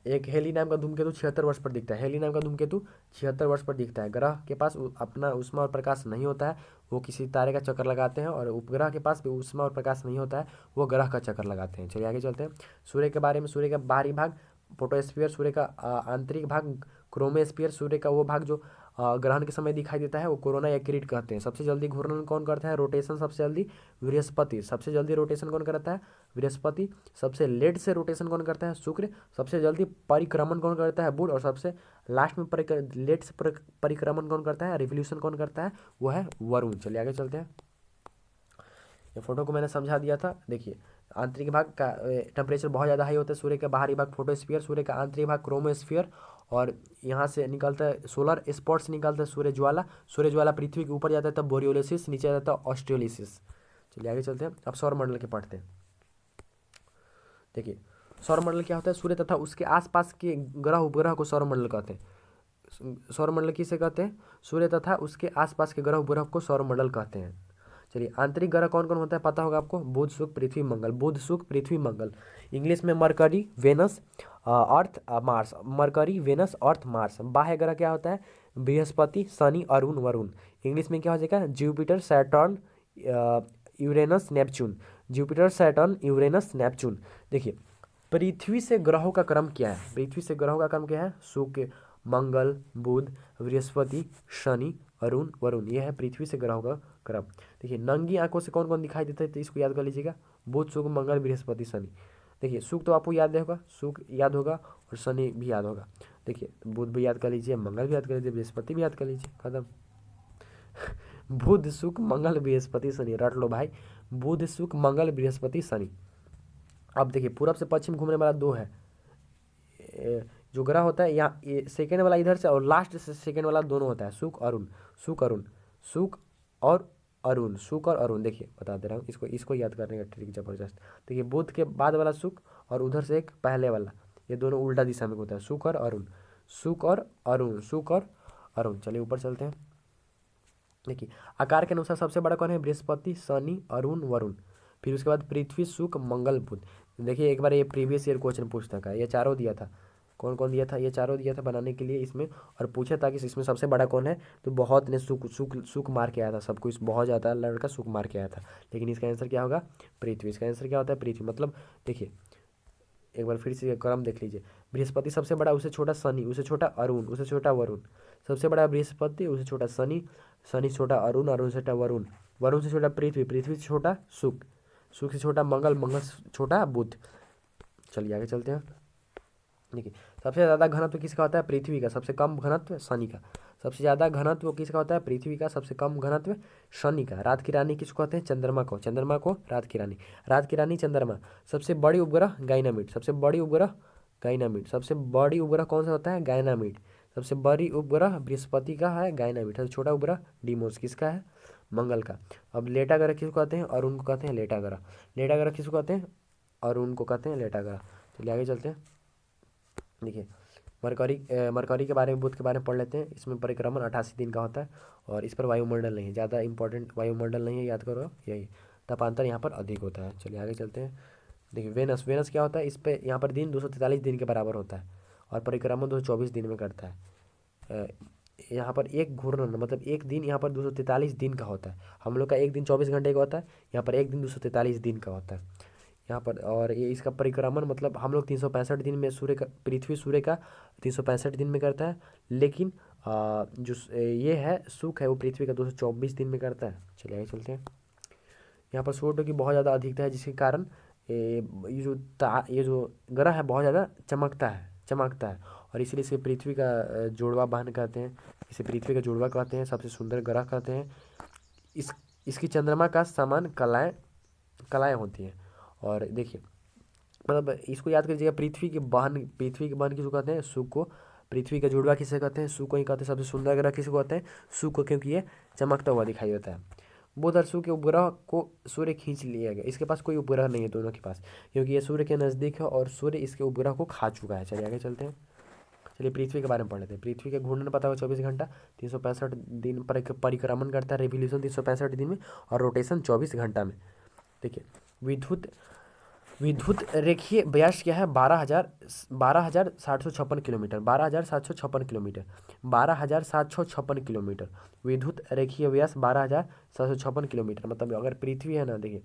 एक हेली नाम का धूमकेतु 76 वर्ष पर दिखता है, हेली नाम का धूमकेतु 76 वर्ष पर दिखता है। ग्रह के पास अपना ऊष्मा और प्रकाश नहीं होता है, वो किसी तारे का चक्कर लगाते हैं, और उपग्रह के पास भी ऊष्मा और प्रकाश नहीं होता है, वो ग्रह का चक्कर लगाते हैं। चलिए आगे चलते हैं। सूर्य के बारे में, सूर्य का बाहरी भाग फोटोस्फीयर, सूर्य का आंतरिक भाग क्रोमोस्फीयर, सूर्य का वो भाग जो ग्रहण के समय दिखाई देता है वो कोरोना या किरीट कहते हैं। सबसे जल्दी घूर्णन कौन करता है, रोटेशन सबसे जल्दी बृहस्पति। सबसे जल्दी रोटेशन कौन करता है, बृहस्पति। सबसे लेट से रोटेशन कौन करता है, शुक्र। सबसे जल्दी परिक्रमण कौन करता है, बुध। और सबसे लास्ट में लेट से परिक्रमण कौन करता है, रिवोल्यूशन कौन करता है, वो है वरुण। चलिए आगे चलते हैं। ये फोटो को मैंने समझा दिया था। देखिए, आंतरिक भाग का टेम्परेचर बहुत ज़्यादा हाई होता है, सूर्य का बाहरी भाग फोटोस्फीयर, सूर्य का आंतरिक भाग क्रोमोस्फीयर, और यहाँ से निकलता है सोलर स्पॉट्स, निकलता है सूर्य ज्वाला। सूर्य ज्वाला पृथ्वी के ऊपर जाता है तब बोरियोलिसिस, नीचे जाता है ऑस्ट्रियोलिसिस। चलिए आगे चलते हैं। अब सौरमंडल के पढ़ते हैं। देखिए, सौरमंडल क्या होता है, सूर्य तथा उसके आसपास के ग्रह उपग्रह को सौरमंडल कहते हैं। सौरमंडल किसे कहते हैं, सूर्य तथा उसके आसपास के ग्रह उपग्रह को सौरमंडल कहते हैं। चलिए, आंतरिक ग्रह कौन कौन होता है पता होगा आपको, बुध शुक्र पृथ्वी मंगल, बुध शुक्र पृथ्वी मंगल। इंग्लिश में mercury Venus Earth Mars, mercury Venus Earth Mars. बाह्य ग्रह क्या होता है, बृहस्पति शनि अरुण वरुण। इंग्लिश में क्या हो जाएगा, Jupiter Saturn Uranus Neptune, Jupiter Saturn Uranus Neptune. देखिए, पृथ्वी से ग्रहों का क्रम क्या है, पृथ्वी से ग्रहों का क्रम क्या है, शुक्र मंगल बुध बृहस्पति शनि अरुण वरुण, यह है पृथ्वी से ग्रहों का क्रम। देखिए, नंगी आंखों से कौन कौन दिखाई देता है, तो इसको याद कर लीजिएगा, बुध शुक्र मंगल बृहस्पति शनि। देखिए, शुक्र तो आपको याद होगा, शुक्र याद होगा, और शनि भी याद होगा। देखिए, बुध भी याद कर लीजिए, मंगल भी याद कर लीजिए, बृहस्पति भी याद कर लीजिए, खत्म। बुध शुक्र मंगल बृहस्पति शनि, रट लो भाई, बुध शुक्र मंगल बृहस्पति शनि। अब देखिए, पूरब से पश्चिम घूमने वाला 2 है, जो ग्रह होता है यहाँ, ये सेकेंड वाला इधर से और लास्ट से सेकेंड वाला दोनों होता है, शुक्र अरुण, शुक्र अरुण, शुक्र और अरुण, शुक्र और अरुण। देखिए बता दे रहा हूँ, इसको याद करने का ट्रिक जबरदस्त। देखिए, बुध के बाद वाला शुक्र और उधर से एक पहले वाला, ये दोनों उल्टा दिशा में होता है, शुक्र और अरुण, शुक्र और अरुण, शुक्र और अरुण। चलिए ऊपर चलते हैं। देखिए, आकार के अनुसार सबसे बड़ा कौन है, बृहस्पति शनि अरुण वरुण। फिर उसके बाद पृथ्वी शुक्र मंगल बुध। देखिए, एक बार ये प्रीवियस ईयर क्वेश्चन पूछता था, ये चारों दिया था, कौन कौन दिया था, ये चारों दिया था बनाने के लिए इसमें, और पूछा था कि इसमें सबसे बड़ा कौन है, तो बहुत ने सुख मार के आया था, सबको इस बहुत ज़्यादा लड़का सुख मार के आया था, लेकिन इसका आंसर क्या होगा, पृथ्वी। इसका आंसर क्या होता है, पृथ्वी। मतलब देखिए, एक बार फिर से क्रम देख लीजिए, बृहस्पति सबसे बड़ा, उसे छोटा शनि, उसे छोटा अरुण, उसे छोटा वरुण। सबसे बड़ा बृहस्पति, उसे छोटा शनि, शनि से छोटा अरुण, अरुण से छोटा वरुण, वरुण से छोटा पृथ्वी, पृथ्वी से छोटा शुक्र, शुक्र से छोटा मंगल, मंगल से छोटा बुध। चलिए आगे चलते हैं। देखिए, सबसे ज़्यादा घनत्व किसका होता है, पृथ्वी का, सबसे कम घनत्व शनि का। सबसे ज़्यादा घनत्व किसका होता है, पृथ्वी का, सबसे कम घनत्व शनि का। रात की रानी किसको कहते हैं, चंद्रमा को, चंद्रमा को रात की रानी, रात की रानी चंद्रमा। सबसे बड़ी उपग्रह गाइनामिड, सबसे बड़ी उपग्रह गाइनामिड, सबसे बड़ी उपग्रह कौन सा होता है, गाइनामिड। सबसे बड़ी उपग्रह बृहस्पति का है गाइनामिड। सबसे छोटा उपग्रह डिमोस, किसका है, मंगल का। अब लेटा ग्रह किसको कहते हैं, अरुण को कहते हैं लेटा ग्रह। लेटा ग्रह किसको कहते हैं, अरुण को कहते हैं लेटा ग्रह। चलिए आगे चलते हैं। देखिए, मरकरी के बारे में, बुध के बारे में पढ़ लेते हैं। इसमें परिक्रमण 88 दिन का होता है और इस पर वायुमंडल नहीं है, ज़्यादा इंपॉर्टेंट वायुमंडल नहीं है, याद करो यही। तापांतर यहाँ पर अधिक होता है। चलिए आगे चलते हैं। देखिए वेनस, वेनस क्या होता है, इस पर यहाँ पर दिन 243 दिन के बराबर होता है और परिक्रमण 224 दिन में करता है। यहाँ पर एक घूर्णन मतलब एक दिन यहाँ पर 243 दिन का होता है। हम लोग का एक दिन 24 घंटे का होता है, यहाँ पर एक दिन 243 दिन का होता है यहाँ पर। और ये इसका परिक्रमण मतलब हम लोग 365 दिन में सूर्य का, पृथ्वी सूर्य का 365 दिन में करता है, लेकिन ये है सुख है वो पृथ्वी का 224 दिन में करता है। चलिए आगे चलते हैं। यहाँ पर सूर्य की बहुत ज़्यादा अधिकता है, जिसके कारण ये जो ग्रह है बहुत ज़्यादा चमकता है और इसीलिए इसे पृथ्वी का जुड़वा बहन कहते हैं। इसे पृथ्वी का जुड़वा कहते हैं, सबसे सुंदर ग्रह कहते हैं। इसकी चंद्रमा का समान कलाएँ होती हैं। और देखिए मतलब इसको याद कीजिएगा, पृथ्वी के बहन किसको कहते हैं, सुख को। पृथ्वी का जुड़वा किसे कहते हैं, सुख को ही कहते हैं। सबसे सुंदर ग्रह किसको कहते हैं, सुख को, क्योंकि ये चमकता हुआ दिखाई देता है। बुध और शुक्र के उपग्रह को सूर्य खींच लिया गया। इसके पास कोई उपग्रह नहीं है दोनों के पास, क्योंकि ये सूर्य के नज़दीक है और सूर्य इसके उपग्रह को खा चुका है। चलिए आगे चलते हैं। चलिए पृथ्वी के बारे में पढ़ लेते हैं। पृथ्वी का घूर्णन पता होगा 24 घंटा, 365 दिन परिक्रमण करता है, रिवोल्यूशन 365 दिन में और रोटेशन 24 घंटा में। देखिए विद्युत रेखीय व्यास क्या है, 12,756 किलोमीटर, 12,756 किलोमीटर, 12,756 किलोमीटर। विद्युत रेखीय व्यास 12,756 किलोमीटर। मतलब अगर पृथ्वी है ना, देखिए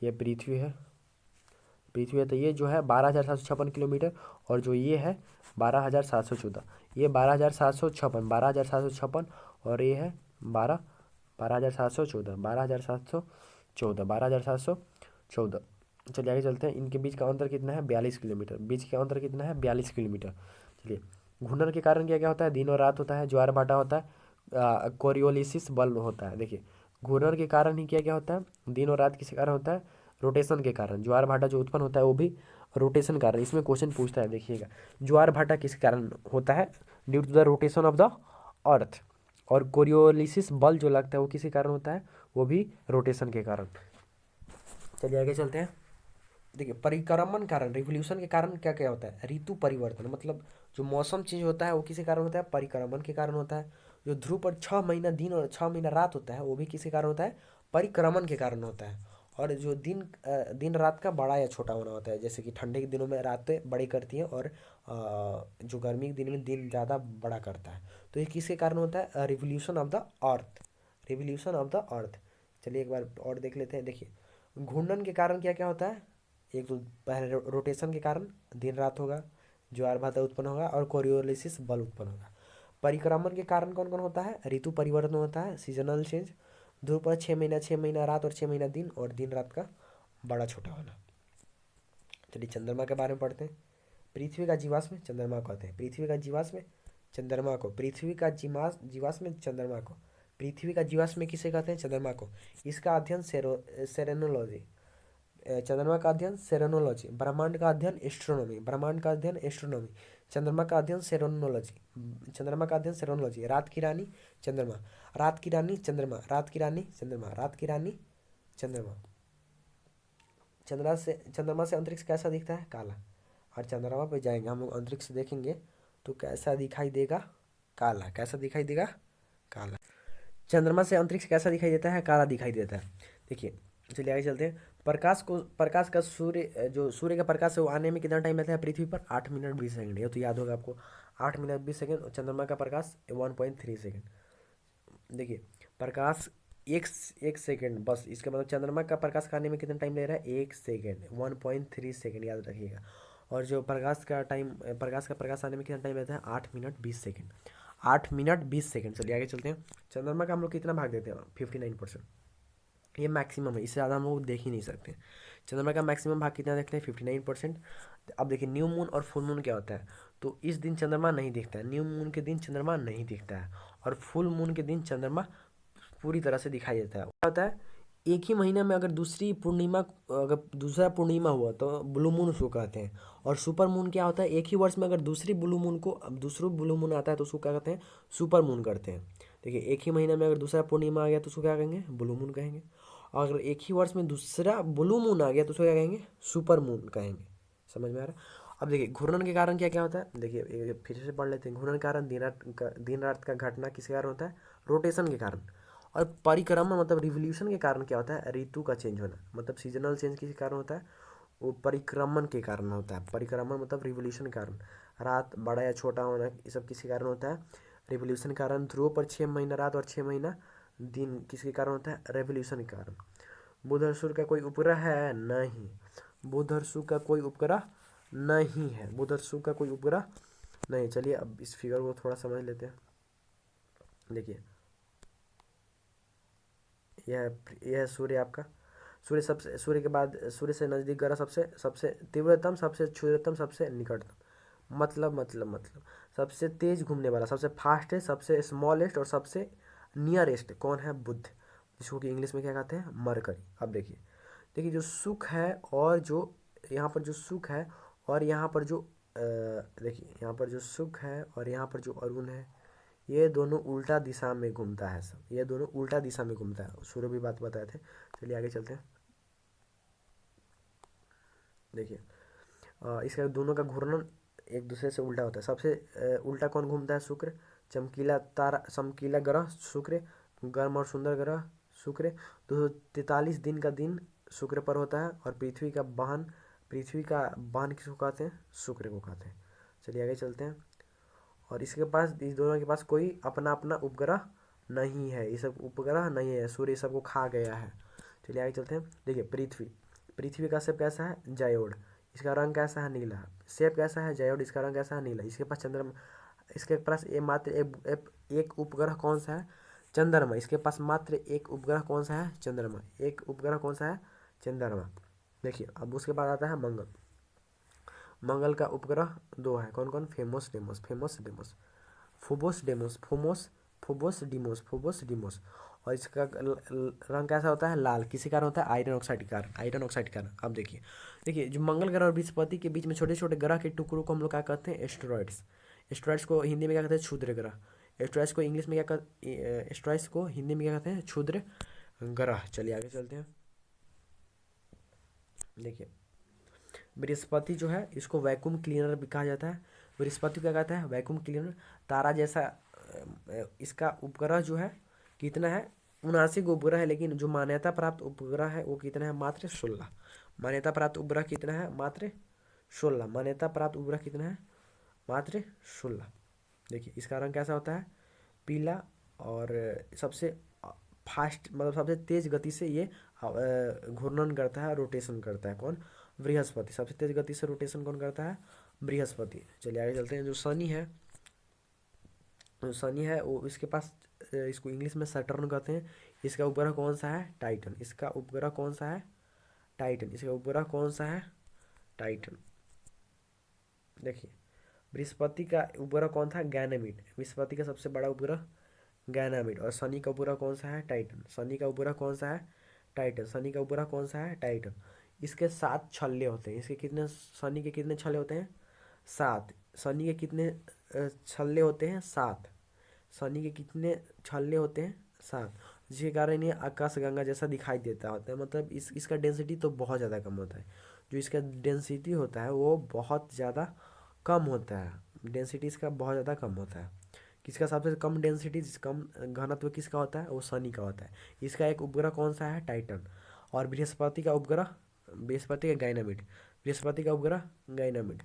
ये पृथ्वी है तो ये जो है 12,756 किलोमीटर, और जो ये है 12,714, ये 12,756 और ये है 12,714, 12,714। चलिए आगे चलते हैं। इनके बीच का अंतर कितना है, 42 किलोमीटर। बीच का अंतर कितना है, 42 किलोमीटर। चलिए घूर्णन के कारण क्या क्या होता है, दिन और रात होता है, ज्वार भाटा होता है, कोरियोलिसिस बल होता है। देखिए घूर्णन के कारण ही क्या क्या होता है, दिन और रात किस कारण होता है, रोटेशन के कारण। ज्वार भाटा जो उत्पन्न होता है वो भी रोटेशन कारण। इसमें क्वेश्चन पूछता है, देखिएगा ज्वार भाटा किस कारण होता है, due to the rotation of the earth. और कोरियोलिसिस बल जो लगता है वो किसी कारण होता है, वो भी रोटेशन के कारण। चलिए आगे चलते हैं। देखिए परिक्रमण कारण, रिवोल्यूशन के कारण क्या क्या होता है, ऋतु परिवर्तन मतलब जो मौसम चेंज होता है वो किसी कारण होता है, परिक्रमण के कारण होता है। जो ध्रुव पर 6 महीना दिन और 6 महीना रात होता है वो भी किसी कारण होता है, परिक्रमण के कारण होता है। और जो दिन रात का बड़ा या छोटा होना होता है, जैसे कि ठंडे के दिनों में रातें बड़ी करती हैं और जो गर्मी के दिन में दिन ज़्यादा बड़ा करता है। तो ये किसके कारण होता है, revolution of the earth, revolution of the अर्थ। चलिए एक बार और देख लेते हैं। देखिए घूर्णन के कारण क्या क्या होता है, एक तो पहले रोटेशन के कारण दिन रात होगा, ज्वार भाटा उत्पन्न होगा और कोरियोलिसिस बल उत्पन्न होगा। परिक्रमण के कारण कौन कौन होता है, ऋतु परिवर्तन होता है, सीजनल चेंज, ध्रुव पर 6 महीना रात और 6 महीना दिन, और दिन रात का बड़ा छोटा होना। चलिए चंद्रमा के बारे में पढ़ते हैं। पृथ्वी का जीवाश्म चंद्रमा कहते हैं, पृथ्वी का जीवाश्म चंद्रमा को, पृथ्वी का जीवाश्म चंद्रमा को, पृथ्वी का जीवाश्म किसे कहते हैं, चंद्रमा को। इसका अध्ययन सेरेनोलॉजी, चंद्रमा का अध्ययन सेरेनोलॉजी, ब्रह्मांड का अध्ययन एस्ट्रोनॉमी, ब्रह्मांड का अध्ययन एस्ट्रोनॉमी, चंद्रमा का अध्ययन सेरेनोलॉजी, चंद्रमा का अध्ययन सेरेनोलॉजी। रात की रानी चंद्रमा, रात की रानी चंद्रमा, रात की रानी चंद्रमा, रात की रानी चंद्रमा। चंद्रमा से अंतरिक्ष कैसा दिखता है, काला। और चंद्रमा पे जाएंगे हम लोग, अंतरिक्ष देखेंगे तो कैसा दिखाई देगा, काला। कैसा दिखाई देगा, काला। चंद्रमा से अंतरिक्ष कैसा दिखाई देता है, काला दिखाई देता है। देखिए चलिए आगे चलते हैं। प्रकाश का सूर्य का प्रकाश है वो आने में कितना टाइम लगता है पृथ्वी पर, 8 मिनट 20 सेकंड। ये तो याद होगा आपको, 8 मिनट 20 सेकंड। और चंद्रमा का प्रकाश 1.3 सेकंड। देखिए प्रकाश एक सेकंड बस, इसका मतलब चंद्रमा का प्रकाश का आने में कितना टाइम ले रहा है, 1 सेकंड, 1.3 सेकंड, याद रखिएगा। और जो प्रकाश का प्रकाश आने में कितना टाइम लगता है, 8 मिनट 20 सेकंड, 8 मिनट 20 सेकंड। चलिए आगे चलते हैं। चंद्रमा का हम लोग कितना भाग देते हैं, 59%। ये मैक्सिमम है, इससे ज़्यादा हम लोग देख ही नहीं सकते। चंद्रमा का मैक्सिमम भाग कितना देखते हैं, 59%। अब देखिए न्यू मून और फुल मून क्या होता है, तो इस दिन चंद्रमा नहीं दिखता है, न्यू मून के दिन चंद्रमा नहीं दिखता है, और फुल मून के दिन चंद्रमा पूरी तरह से दिखाई देता है। क्या होता है, एक ही महीने में अगर दूसरा पूर्णिमा हुआ तो ब्लू मून उसको कहते हैं। और सुपर मून क्या होता है, एक ही वर्ष में अगर दूसरा ब्लू मून आता है तो उसको क्या कहते हैं, सुपर मून करते हैं। देखिए एक ही महीने में अगर दूसरा पूर्णिमा आ गया तो उसको क्या कहेंगे, ब्लू मून कहेंगे। और अगर एक ही वर्ष में दूसरा ब्लू मून आ गया तो उसको क्या कहेंगे, सुपर मून कहेंगे। समझ में आ रहा है। अब देखिए घूर्णन के कारण क्या क्या होता है, देखिए फिर से पढ़ लेते हैं। घूर्णन के कारण दिन रात का घटना किसके कारण होता है, रोटेशन के कारण। और परिक्रमण मतलब रिवोल्यूशन के कारण क्या होता है, ऋतु का चेंज होना, मतलब सीजनल चेंज किसके कारण होता है, वो परिक्रमण के कारण होता है। परिक्रमण मतलब रिवोल्यूशन के कारण। रात बड़ा या छोटा होना ये सब किसके कारण होता है, रिवोल्यूशन के कारण। ध्रुव पर 6 महीना रात और 6 महीना दिन किसके कारण होता है, रेवोल्यूशन के कारण। बुध और सूर्य का कोई उपग्रह है, नहीं। बुध और शुक्र का कोई उपग्रह नहीं है, बुध और शुक्र का कोई उपग्रह नहीं। चलिए अब इस फिगर को थोड़ा समझ लेते हैं। देखिए यह है सूर्य आपका। सूर्य के बाद सूर्य से नज़दीक ग्रह सबसे सबसे तीव्रतम, सबसे क्षुद्रतम, सबसे निकटतम। मतलब सबसे तेज घूमने वाला, सबसे फास्टेस्ट, सबसे स्मॉलेस्ट और सबसे नियरेस्ट कौन है, बुध, जिसको कि इंग्लिश में क्या कहते हैं, मरकरी। अब देखिए देखिए जो सुख है और जो यहाँ पर जो सुख है और यहाँ पर जो देखिए यहाँ पर जो सुख है और यहाँ पर जो अरुण है, ये दोनों उल्टा दिशा में घूमता है सब, ये दोनों उल्टा दिशा में घूमता है। सूर्य भी बात बताए थे। चलिए आगे चलते हैं। देखिए इसका दोनों का घूर्णन एक दूसरे से उल्टा होता है। सबसे उल्टा कौन घूमता है, शुक्र। चमकीला ग्रह शुक्र, गर्म और सुंदर ग्रह शुक्र। 243 दिन का दिन शुक्र पर होता है। और पृथ्वी का बहन किसको कहते हैं, शुक्र को कहते हैं। चलिए आगे चलते हैं। और इस दोनों के पास कोई अपना अपना उपग्रह नहीं है, ये सब उपग्रह नहीं है, सूर्य सबको खा गया है। चलिए आगे चलते हैं। देखिए पृथ्वी का शेप कैसा है, जायोड, इसका रंग कैसा है, नीला। शेप कैसा है, जायोड, इसका रंग कैसा है, नीला। इसके पास ये मात्र एक उपग्रह कौन सा है, चंद्रमा। इसके पास मात्र एक उपग्रह कौन सा है, चंद्रमा। एक उपग्रह कौन सा है, चंद्रमा। देखिए अब उसके बाद आता है मंगल। मंगल का उपग्रह दो है, कौन कौन, फेमोस डेमोस, फोबोस डिमोस। और इसका रंग कैसा होता है, लाल। किसी कारण होता है, आयरन ऑक्साइड के कारण, अब देखिए देखिए जो मंगल ग्रह और बृहस्पति के बीच में छोटे छोटे ग्रह के टुकड़ों को हम लोग क्या कहते हैं, एस्टेरॉइड्स। एस्टेरॉइड्स को हिंदी में क्या कहते हैं, क्षुद्र ग्रह। एस्टेरॉइड्स को हिंदी में क्या कहते हैं, क्षुद्र ग्रह। चलिए आगे चलते हैं। देखिए बृहस्पति जो है इसको वैक्यूम क्लीनर भी कहा जाता है। बृहस्पति को क्या कहता है, वैक्यूम क्लीनर। तारा जैसा इसका उपग्रह जो है कितना है, 79 उपग्रह है। लेकिन जो मान्यता प्राप्त उपग्रह है वो कितना है, मात्र 16। मान्यता प्राप्त उपग्रह कितना है, मात्र 16। मान्यता प्राप्त उपग्रह कितना है, मात्र 16। देखिए इसका रंग कैसा होता है, पीला। और सबसे फास्ट मतलब सबसे तेज गति से ये घूर्णन करता है, रोटेशन करता है। कौन, बृहस्पति। सबसे तेज गति से रोटेशन कौन करता है, बृहस्पति। चलिए आगे चलते हैं। जो शनि है वो इसके पास इसको इंग्लिश में सैटर्न कहते हैं। इसका उपग्रह कौन सा है, टाइटन। इसका उपग्रह कौन सा है, टाइटन। इसका उपग्रह कौन सा है, टाइटन। देखिए बृहस्पति का उपग्रह कौन था, गैनामिड। बृहस्पति का सबसे बड़ा उपग्रह गैनामिड। और शनि का उपग्रह कौन सा है, टाइटन। शनि का उपग्रह कौन सा है, टाइटन। शनि का उपग्रह कौन सा है, टाइटन। इसके 7 छल्ले होते हैं। इसके कितने, शनि के कितने छल्ले होते हैं, 7। शनि के कितने छल्ले होते हैं, 7। शनि के कितने छल्ले होते हैं, 7। जिसके कारण ये आकाशगंगा जैसा दिखाई देता होता है। मतलब इसका डेंसिटी तो बहुत ज़्यादा कम होता है। जो इसका डेंसिटी होता है वो बहुत ज़्यादा कम होता है। डेंसिटी इसका बहुत ज़्यादा कम होता है। किसका सबसे कम डेंसिटी, कम घनत्व किसका होता है, वो शनि का होता है। इसका एक उपग्रह कौन सा है, टाइटन। और बृहस्पति का गायनामिड। बृहस्पति का उपग्रह गायनामिड।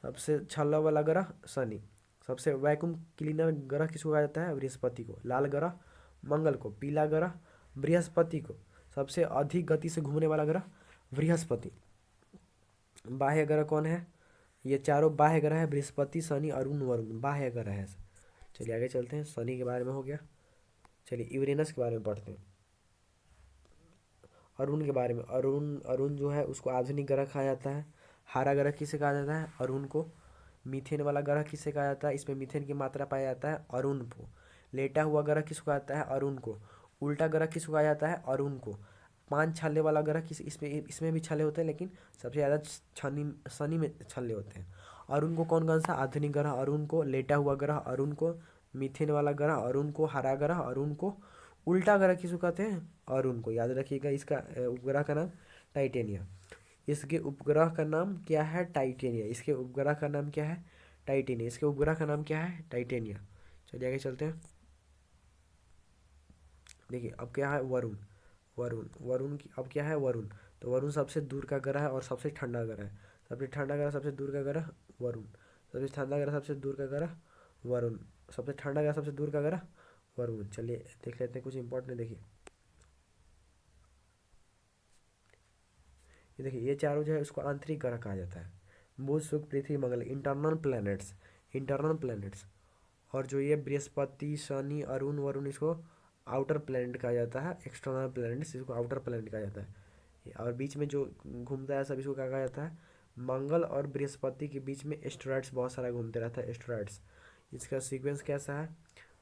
सबसे छल्ला वाला ग्रह शनि। सबसे वैक्यूम क्लीनर ग्रह किसको कहा जाता है, बृहस्पति को। लाल ग्रह मंगल को, पीला ग्रह बृहस्पति को। सबसे अधिक गति से घूमने वाला ग्रह बृहस्पति। बाह्य ग्रह कौन है, ये चारों बाह्य ग्रह है, बृहस्पति, शनि, अरुण, वरुण बाह्य ग्रह है। चलिए आगे चलते हैं। शनि के बारे में हो गया। चलिए यूरेनस के बारे में पढ़ते हैं। अरुण के बारे में, अरुण जो है उसको आधुनिक ग्रह कहा जाता है। हरा ग्रह किसे कहा जाता है, अरुण को। मीथेन वाला ग्रह किसे कहा जाता है, इसमें मीथेन की मात्रा पाया जाता है, अरुण को। लेटा हुआ ग्रह किसको कहा जाता है, अरुण को। उल्टा ग्रह किसको कहा जाता है, अरुण को। 5 छल्ले वाला ग्रह इसमें भी छल्ले होते हैं, लेकिन सबसे ज़्यादा शनि में छल्ले होते हैं। अरुण को कौन कौन सा, आधुनिक ग्रह अरुण को, लेटा हुआ ग्रह अरुण को, मीथेन वाला ग्रह अरुण को, हरा ग्रह अरुण को, उल्टा ग्रह किसको कहते हैं, अरुण को। याद रखिएगा इसका उपग्रह का नाम टाइटेनियम। इसके उपग्रह का नाम क्या है? टाइटेनिया। इसके उपग्रह का नाम क्या है? टाइटेनिया। इसके उपग्रह का नाम क्या है? टाइटेनिया। चलिए आगे चलते हैं। देखिए अब क्या है? वरुण। वरुण की अब क्या है? वरुण। तो वरुण सबसे दूर का ग्रह है और सबसे ठंडा ग्रह है। सबसे ठंडा ग्रह, सबसे दूर का ग्रह वरुण। सबसे ठंडा ग्रह, सबसे दूर का ग्रह वरुण। सबसे ठंडा ग्रह, सबसे दूर का ग्रह वरुण। चलिए देख लेते हैं कुछ इंपॉर्टेंट। देखिए ये देखिए, ये चारों जो है उसको आंतरिक ग्रह कहा जाता है। बुध, शुक्र, पृथ्वी, मंगल, इंटरनल प्लैनेट्स। Internal planets. और जो ये बृहस्पति, शनि, अरुण, वरुण, इसको आउटर प्लैनेट कहा जाता है। एक्सटर्नल प्लैनेट्स, इसको आउटर प्लैनेट कहा जाता है। और बीच में जो घूमता है सब, इसको क्या कहा जाता है? मंगल और बृहस्पति के बीच में एस्टेरॉइड्स बहुत सारा घूमते रहता है, एस्टेरॉइड्स। इसका सीक्वेंस कैसा है?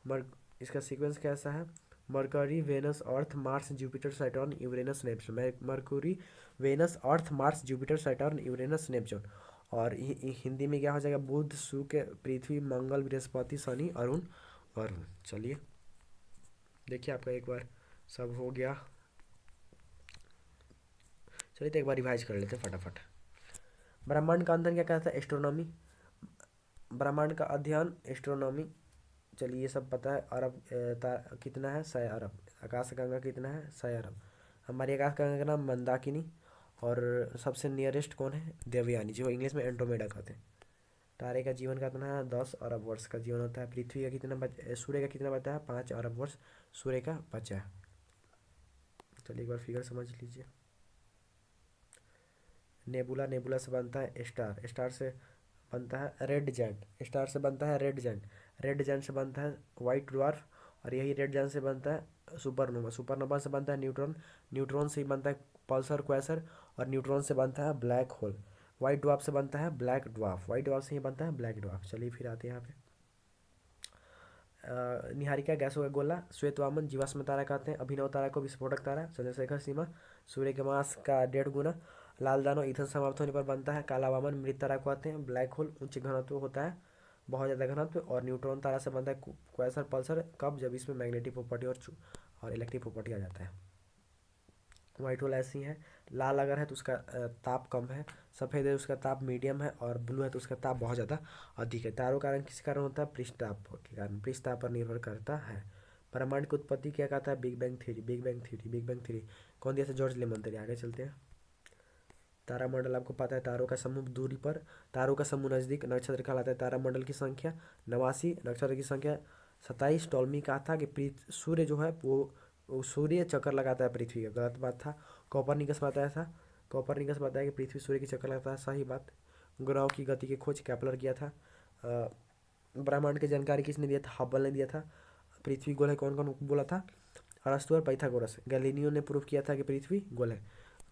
मर इसका सीक्वेंस कैसा है? Mercury, Venus, Earth, Mars, Jupiter, Saturn, Uranus, Neptune. Mercury, Venus, Earth, Mars, Jupiter, Saturn, Uranus, Neptune. और हिंदी में क्या हो जाएगा? बुध, शुक्र, पृथ्वी, मंगल, बृहस्पति, शनि, अरुण, वरुण। चलिए देखिए आपका एक बार सब हो गया। चलिए तो एक बार रिवाइज कर लेते हैं फटाफट। ब्रह्मांड का अध्ययन क्या कहता है? एस्ट्रोनॉमी। ब्रह्मांड का अध्ययन एस्ट्रोनॉमी। चलिए ये सब पता है। अरब कितना है? 100 अरब। आकाशगंगा कितना है? 100 अरब। हमारी आकाशगंगा का नाम मंदाकिनी। और सबसे नियरेस्ट कौन है? देवयानी, जो इंग्लिश में एंड्रोमेडा कहते हैं। तारे का जीवन कितना है? 10 अरब वर्ष का जीवन होता है। पृथ्वी का कितना सूर्य का कितना बचा है? 5 अरब वर्ष सूर्य का बचा है। चलिए एक बार फिगर समझ लीजिए। नेबुला, नेबुला से बनता है स्टार। स्टार से बनता है रेड जायंट। स्टार से बनता है रेड जायंट। रेड जायंट से बनता है वाइट ड्वार्फ। और यही रेड जायंट से बनता है सुपरनोवा। सुपरनोवा से बनता है न्यूट्रॉन। न्यूट्रॉन से ही बनता है पल्सर, क्वेसर। और न्यूट्रॉन से बनता है ब्लैक होल। वाइट ड्वार्फ से बनता है ब्लैक ड्वार्फ। वाइट ड्वार्फ से ही बनता है ब्लैक ड्वार्फ। चलिए फिर आते हैं यहाँ पे। निहारिका, गैसों का गोला, श्वेतवामन, जीवाश्म तारा कहते हैं। अभिनव तारा को विस्फोटक तारा। चंद्रशेखर सीमा, सूर्य के मास का 1.5 गुना। लाल दानव ईंधन समाप्त होने पर बनता है। काला वामन, मृत तारा को कहते हैं। ब्लैक होल उच्च घनत्व होता है, बहुत ज़्यादा घनत्व। और न्यूट्रॉन तारा से बनता है क्वेसर, पल्सर। कब? जब इसमें मैग्नेटिक प्रॉपर्टी और इलेक्ट्रिक प्रॉपर्टी आ जाता है। वाइट होल ऐसी है, लाल अगर है तो उसका ताप कम है, सफ़ेद है तो उसका ताप मीडियम है, और ब्लू है तो उसका ताप बहुत ज़्यादा अधिक है। तारों का रंग किस कारण होता है? पृष्ठताप के कारण। पृष्ठताप पर निर्भर करता है। ब्रह्मांड की उत्पत्ति क्या कहता है? Big bang theory. Big bang theory, big bang theory कौन दिया था? George lemon. आगे चलते हैं। तारामंडल आपको पता है, तारों का समूह दूरी पर, तारों का समूह नज़दीक, नक्षत्र कहलाता है। तारामंडल की संख्या 89, नक्षत्र की संख्या 27। टॉलमी कहा था कि सूर्य जो है वो सूर्य चक्कर लगाता है पृथ्वी का। गलत बात था। कॉपरनिकस बताया था। कॉपरनिकस बताया कि पृथ्वी सूर्य की चक्कर लगाता है। सही बात। ग्रहों की गति की खोज कैप्लर किया था। ब्रह्मांड की जानकारी किसने दिया था? हब्बल ने दिया था। पृथ्वी गोल है कौन कौन बोला था? अरस्तु और पाइथागोरस। गैलीलियो ने प्रूव किया था कि पृथ्वी गोल है।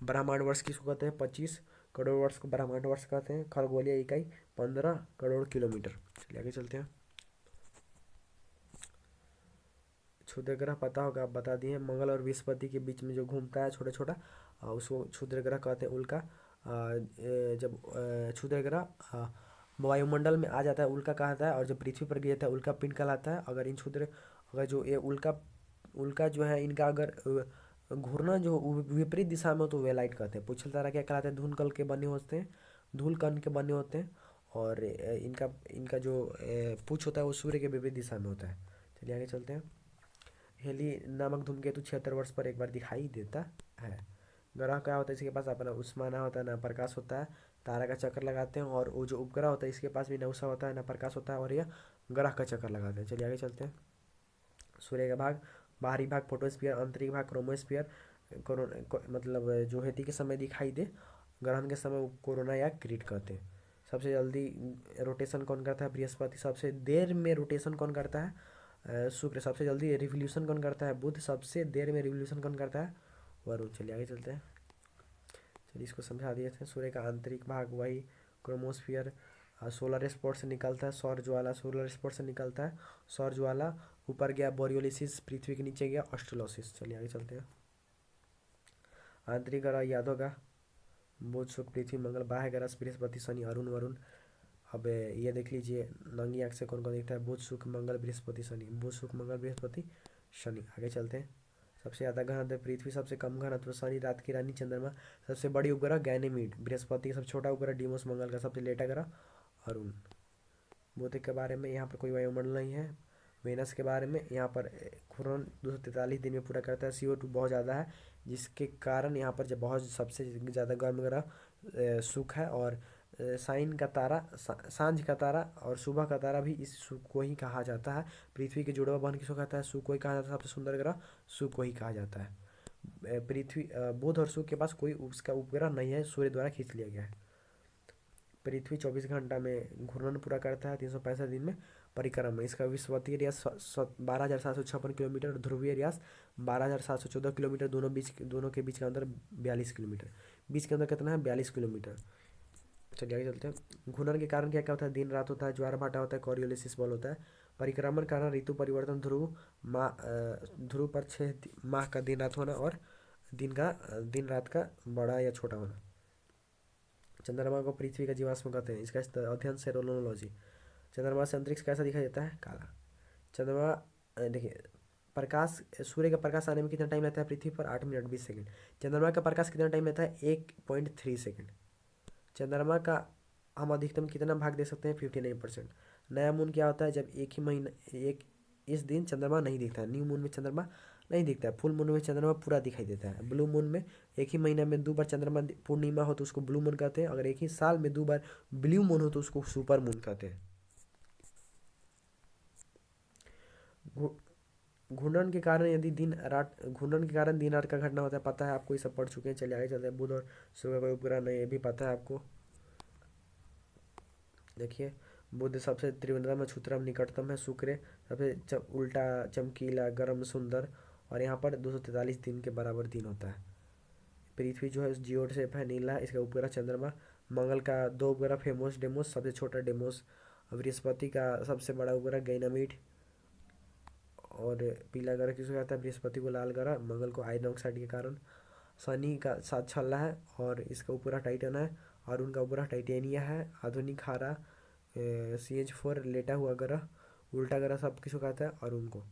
ब्रह्मांड वर्ष किसको कहते हैं? 25 करोड़ वर्ष को ब्रह्मांड वर्ष कहते हैं। खगोलीय इकाई 15 करोड़ किलोमीटर। चलिए आगे चलते हैं। क्षुद्र ग्रह पता होगा, आप बता दिए। मंगल और बृहस्पति के बीच में जो घूमता है छोटा छोटा, उसको क्षुद्र ग्रह कहते हैं। उल्का जब क्षुद्र ग्रह वायुमंडल में आ जाता है उल्का कहलाता है, और जब पृथ्वी पर गिर जाता है उल्का पिंड कहलाता है। अगर जो ये उल्का उल्का जो है इनका अगर घूरना जो विपरीत दिशा में हो तो वेलाइट कहते हैं। पुच्छल तारा क्या कहलाते हैं? धूल कण के बने होते हैं, धूल कण के बने होते हैं। और इनका इनका जो पूछ होता है वो सूर्य के विपरीत दिशा में होता है। चलिए आगे चलते हैं। हेली नामक धूमकेतु 76 वर्ष पर एक बार दिखाई देता है। ग्रह क्या होता है? इसके पास अपना उष्मा ना होता है ना प्रकाश होता है। तारा का चक्कर लगाते हैं। और वो जो उपग्रह होता है इसके पास भी ना उष्मा होता है ना प्रकाश होता है, और यह ग्रह का चक्कर लगाते हैं। चलिए आगे चलते हैं। सूर्य का भाग, बाहरी भाग फोटोस्फीयर, आंतरिक भाग क्रोमोस्फीयर। मतलब जो हेती के समय दिखाई दे, ग्रहण के समय वो कोरोना या क्रीट कहते हैं। सबसे जल्दी रोटेशन कौन करता है? बृहस्पति। सबसे देर में रोटेशन कौन करता है? शुक्र। सबसे जल्दी रिवोल्यूशन कौन करता है? बुध। सबसे देर में रिवोल्यूशन कौन करता है? वरुण। चलिए आगे चलते हैं। चलिए इसको समझा दिए थे। सूर्य का आंतरिक भाग वही क्रोमोस्फियर। सोलर स्पॉट से निकलता है सौर ज्वाला। सोलर स्पॉट से निकलता है सौर ज्वाला। ऊपर गया बोरियोलिसिस, पृथ्वी के नीचे गया ऑस्ट्रेलोसिस। चलिए आगे चलते हैं। आंतरिक ग्रह याद होगा, बुध, शुक्र, पृथ्वी, मंगल। बाह्य ग्रह बृहस्पति, शनि, अरुण, वरुण। अब ये देख लीजिए नंगी आँख से कौन कौन दिखता है? बुध, शुक्र, मंगल, बृहस्पति, शनि। बुध, शुक्र, मंगल, बृहस्पति, शनि। आगे चलते हैं। सबसे ज़्यादा घनत्व पृथ्वी, सबसे कम घनत्व शनि, रात की रानी चंद्रमा, सबसे बड़ी उपग्रह गैनीमीड, बृहस्पति का सबसे छोटा उपग्रह डीमोस, मंगल का सबसे लेटा ग्रह अरुण। बुध के बारे में यहाँ पर कोई वायुमंडल नहीं है। वेनस के बारे में यहाँ पर घूर्णन 243 दिन में पूरा करता है। CO2 बहुत ज़्यादा है, जिसके कारण यहाँ पर जब बहुत सबसे ज़्यादा गर्म ग्रह सुख है। और साइन का तारा, सांझ का तारा और सुबह का तारा भी इस सुख को ही कहा जाता है। पृथ्वी के जुड़वा बहन किसको कहता है? सुख को ही कहा जाता है। सबसे सुंदर ग्रह सुख को ही कहा जाता है। पृथ्वी, बुध और शुक्र के पास कोई उसका उपग्रह नहीं है, सूर्य द्वारा खींच लिया गया है। पृथ्वी 24 घंटा में घूर्णन पूरा करता है, 365 दिन में परिक्रमा। इसका विषुवतीय व्यास 12,756 किलोमीटर और ध्रुवीय व्यास 12,714 किलोमीटर। दोनों के बीच का अंतर 42 किलोमीटर। बीच के अंदर कितना है? 42 किलोमीटर। चलिए आगे चलते हैं। घूर्णन के कारण क्या क्या होता है? दिन रात होता है, ज्वार भाटा होता है, कॉरियोलिसिस बल होता है। परिक्रमण के कारण ऋतु परिवर्तन, ध्रुव पर 6 माह का दिन रात होना और दिन रात का बड़ा या छोटा होना। चंद्रमा को पृथ्वी का जीवाश्म कहते हैं। इसका अध्ययन सेरोलॉजी। चंद्रमा से अंतरिक्ष कैसा दिखाई देता है? काला। चंद्रमा, देखिए, प्रकाश, सूर्य का प्रकाश आने में कितना टाइम लगता है पृथ्वी पर? 8 मिनट 20 सेकंड। चंद्रमा का प्रकाश कितना टाइम लेता है? 1.3 सेकंड। चंद्रमा का हम अधिकतम कितना भाग दे सकते हैं? 59%। नया मून क्या होता है? जब एक ही महीना, इस दिन चंद्रमा नहीं दिखता है। न्यू मून में चंद्रमा नहीं दिखता है। फुल मून में चंद्रमा पूरा दिखाई देता है। ब्लू मून में एक ही महीना में 2 बार चंद्रमा पूर्णिमा हो तो उसको ब्लू मून कहते हैं। अगर एक ही साल में 2 बार ब्लू मून हो तो उसको सुपर मून कहते हैं। घूर्णन के कारण दिन रात का घटना होता है, पता है आपको, ये सब पढ़ चुके हैं। चलिए आगे चलते हैं। बुध और शुक्र का उपग्रह नहीं, ये भी पता है आपको। देखिए, बुध सबसे त्रिवेंद्रम नक्षत्रम निकटतम है। शुक्र सबसे उल्टा, चमकीला, गर्म, सुंदर, और यहाँ पर 243 दिन के बराबर दिन होता है। पृथ्वी जो है जियोड शेप है, नीला है। इसका उपग्रह चंद्रमा। मंगल का 2 उपग्रह, फेमोस, डेमोस, सबसे छोटा डेमोस। बृहस्पति का सबसे बड़ा उपग्रह गैनामीड। और पीला ग्रह किसको कहता है? बृहस्पति को लाल ग्रह, मंगल को आयरन ऑक्साइड के कारण। शनि का 7 छल्ला है और इसका उपग्रह टाइटन है। और उनका उपग्रह टाइटेनिया है। आधुनिक हारा, CH4 लेटा हुआ ग्रह। उल्टा ग्रह सब किसको कहता है? अरुण को।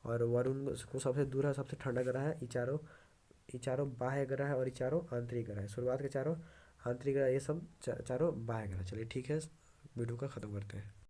और वरुण को सबसे दूर है, सबसे ठंडा ग्रह है। ये चारों बाह्य ग्रह है और ये चारों आंतरिक ग्रह है। शुरुआत के चारों आंतरिक ग्रह, ये सब चारों बाह्य ग्रह। चलिए ठीक है, वीडियो का ख़त्म करते हैं।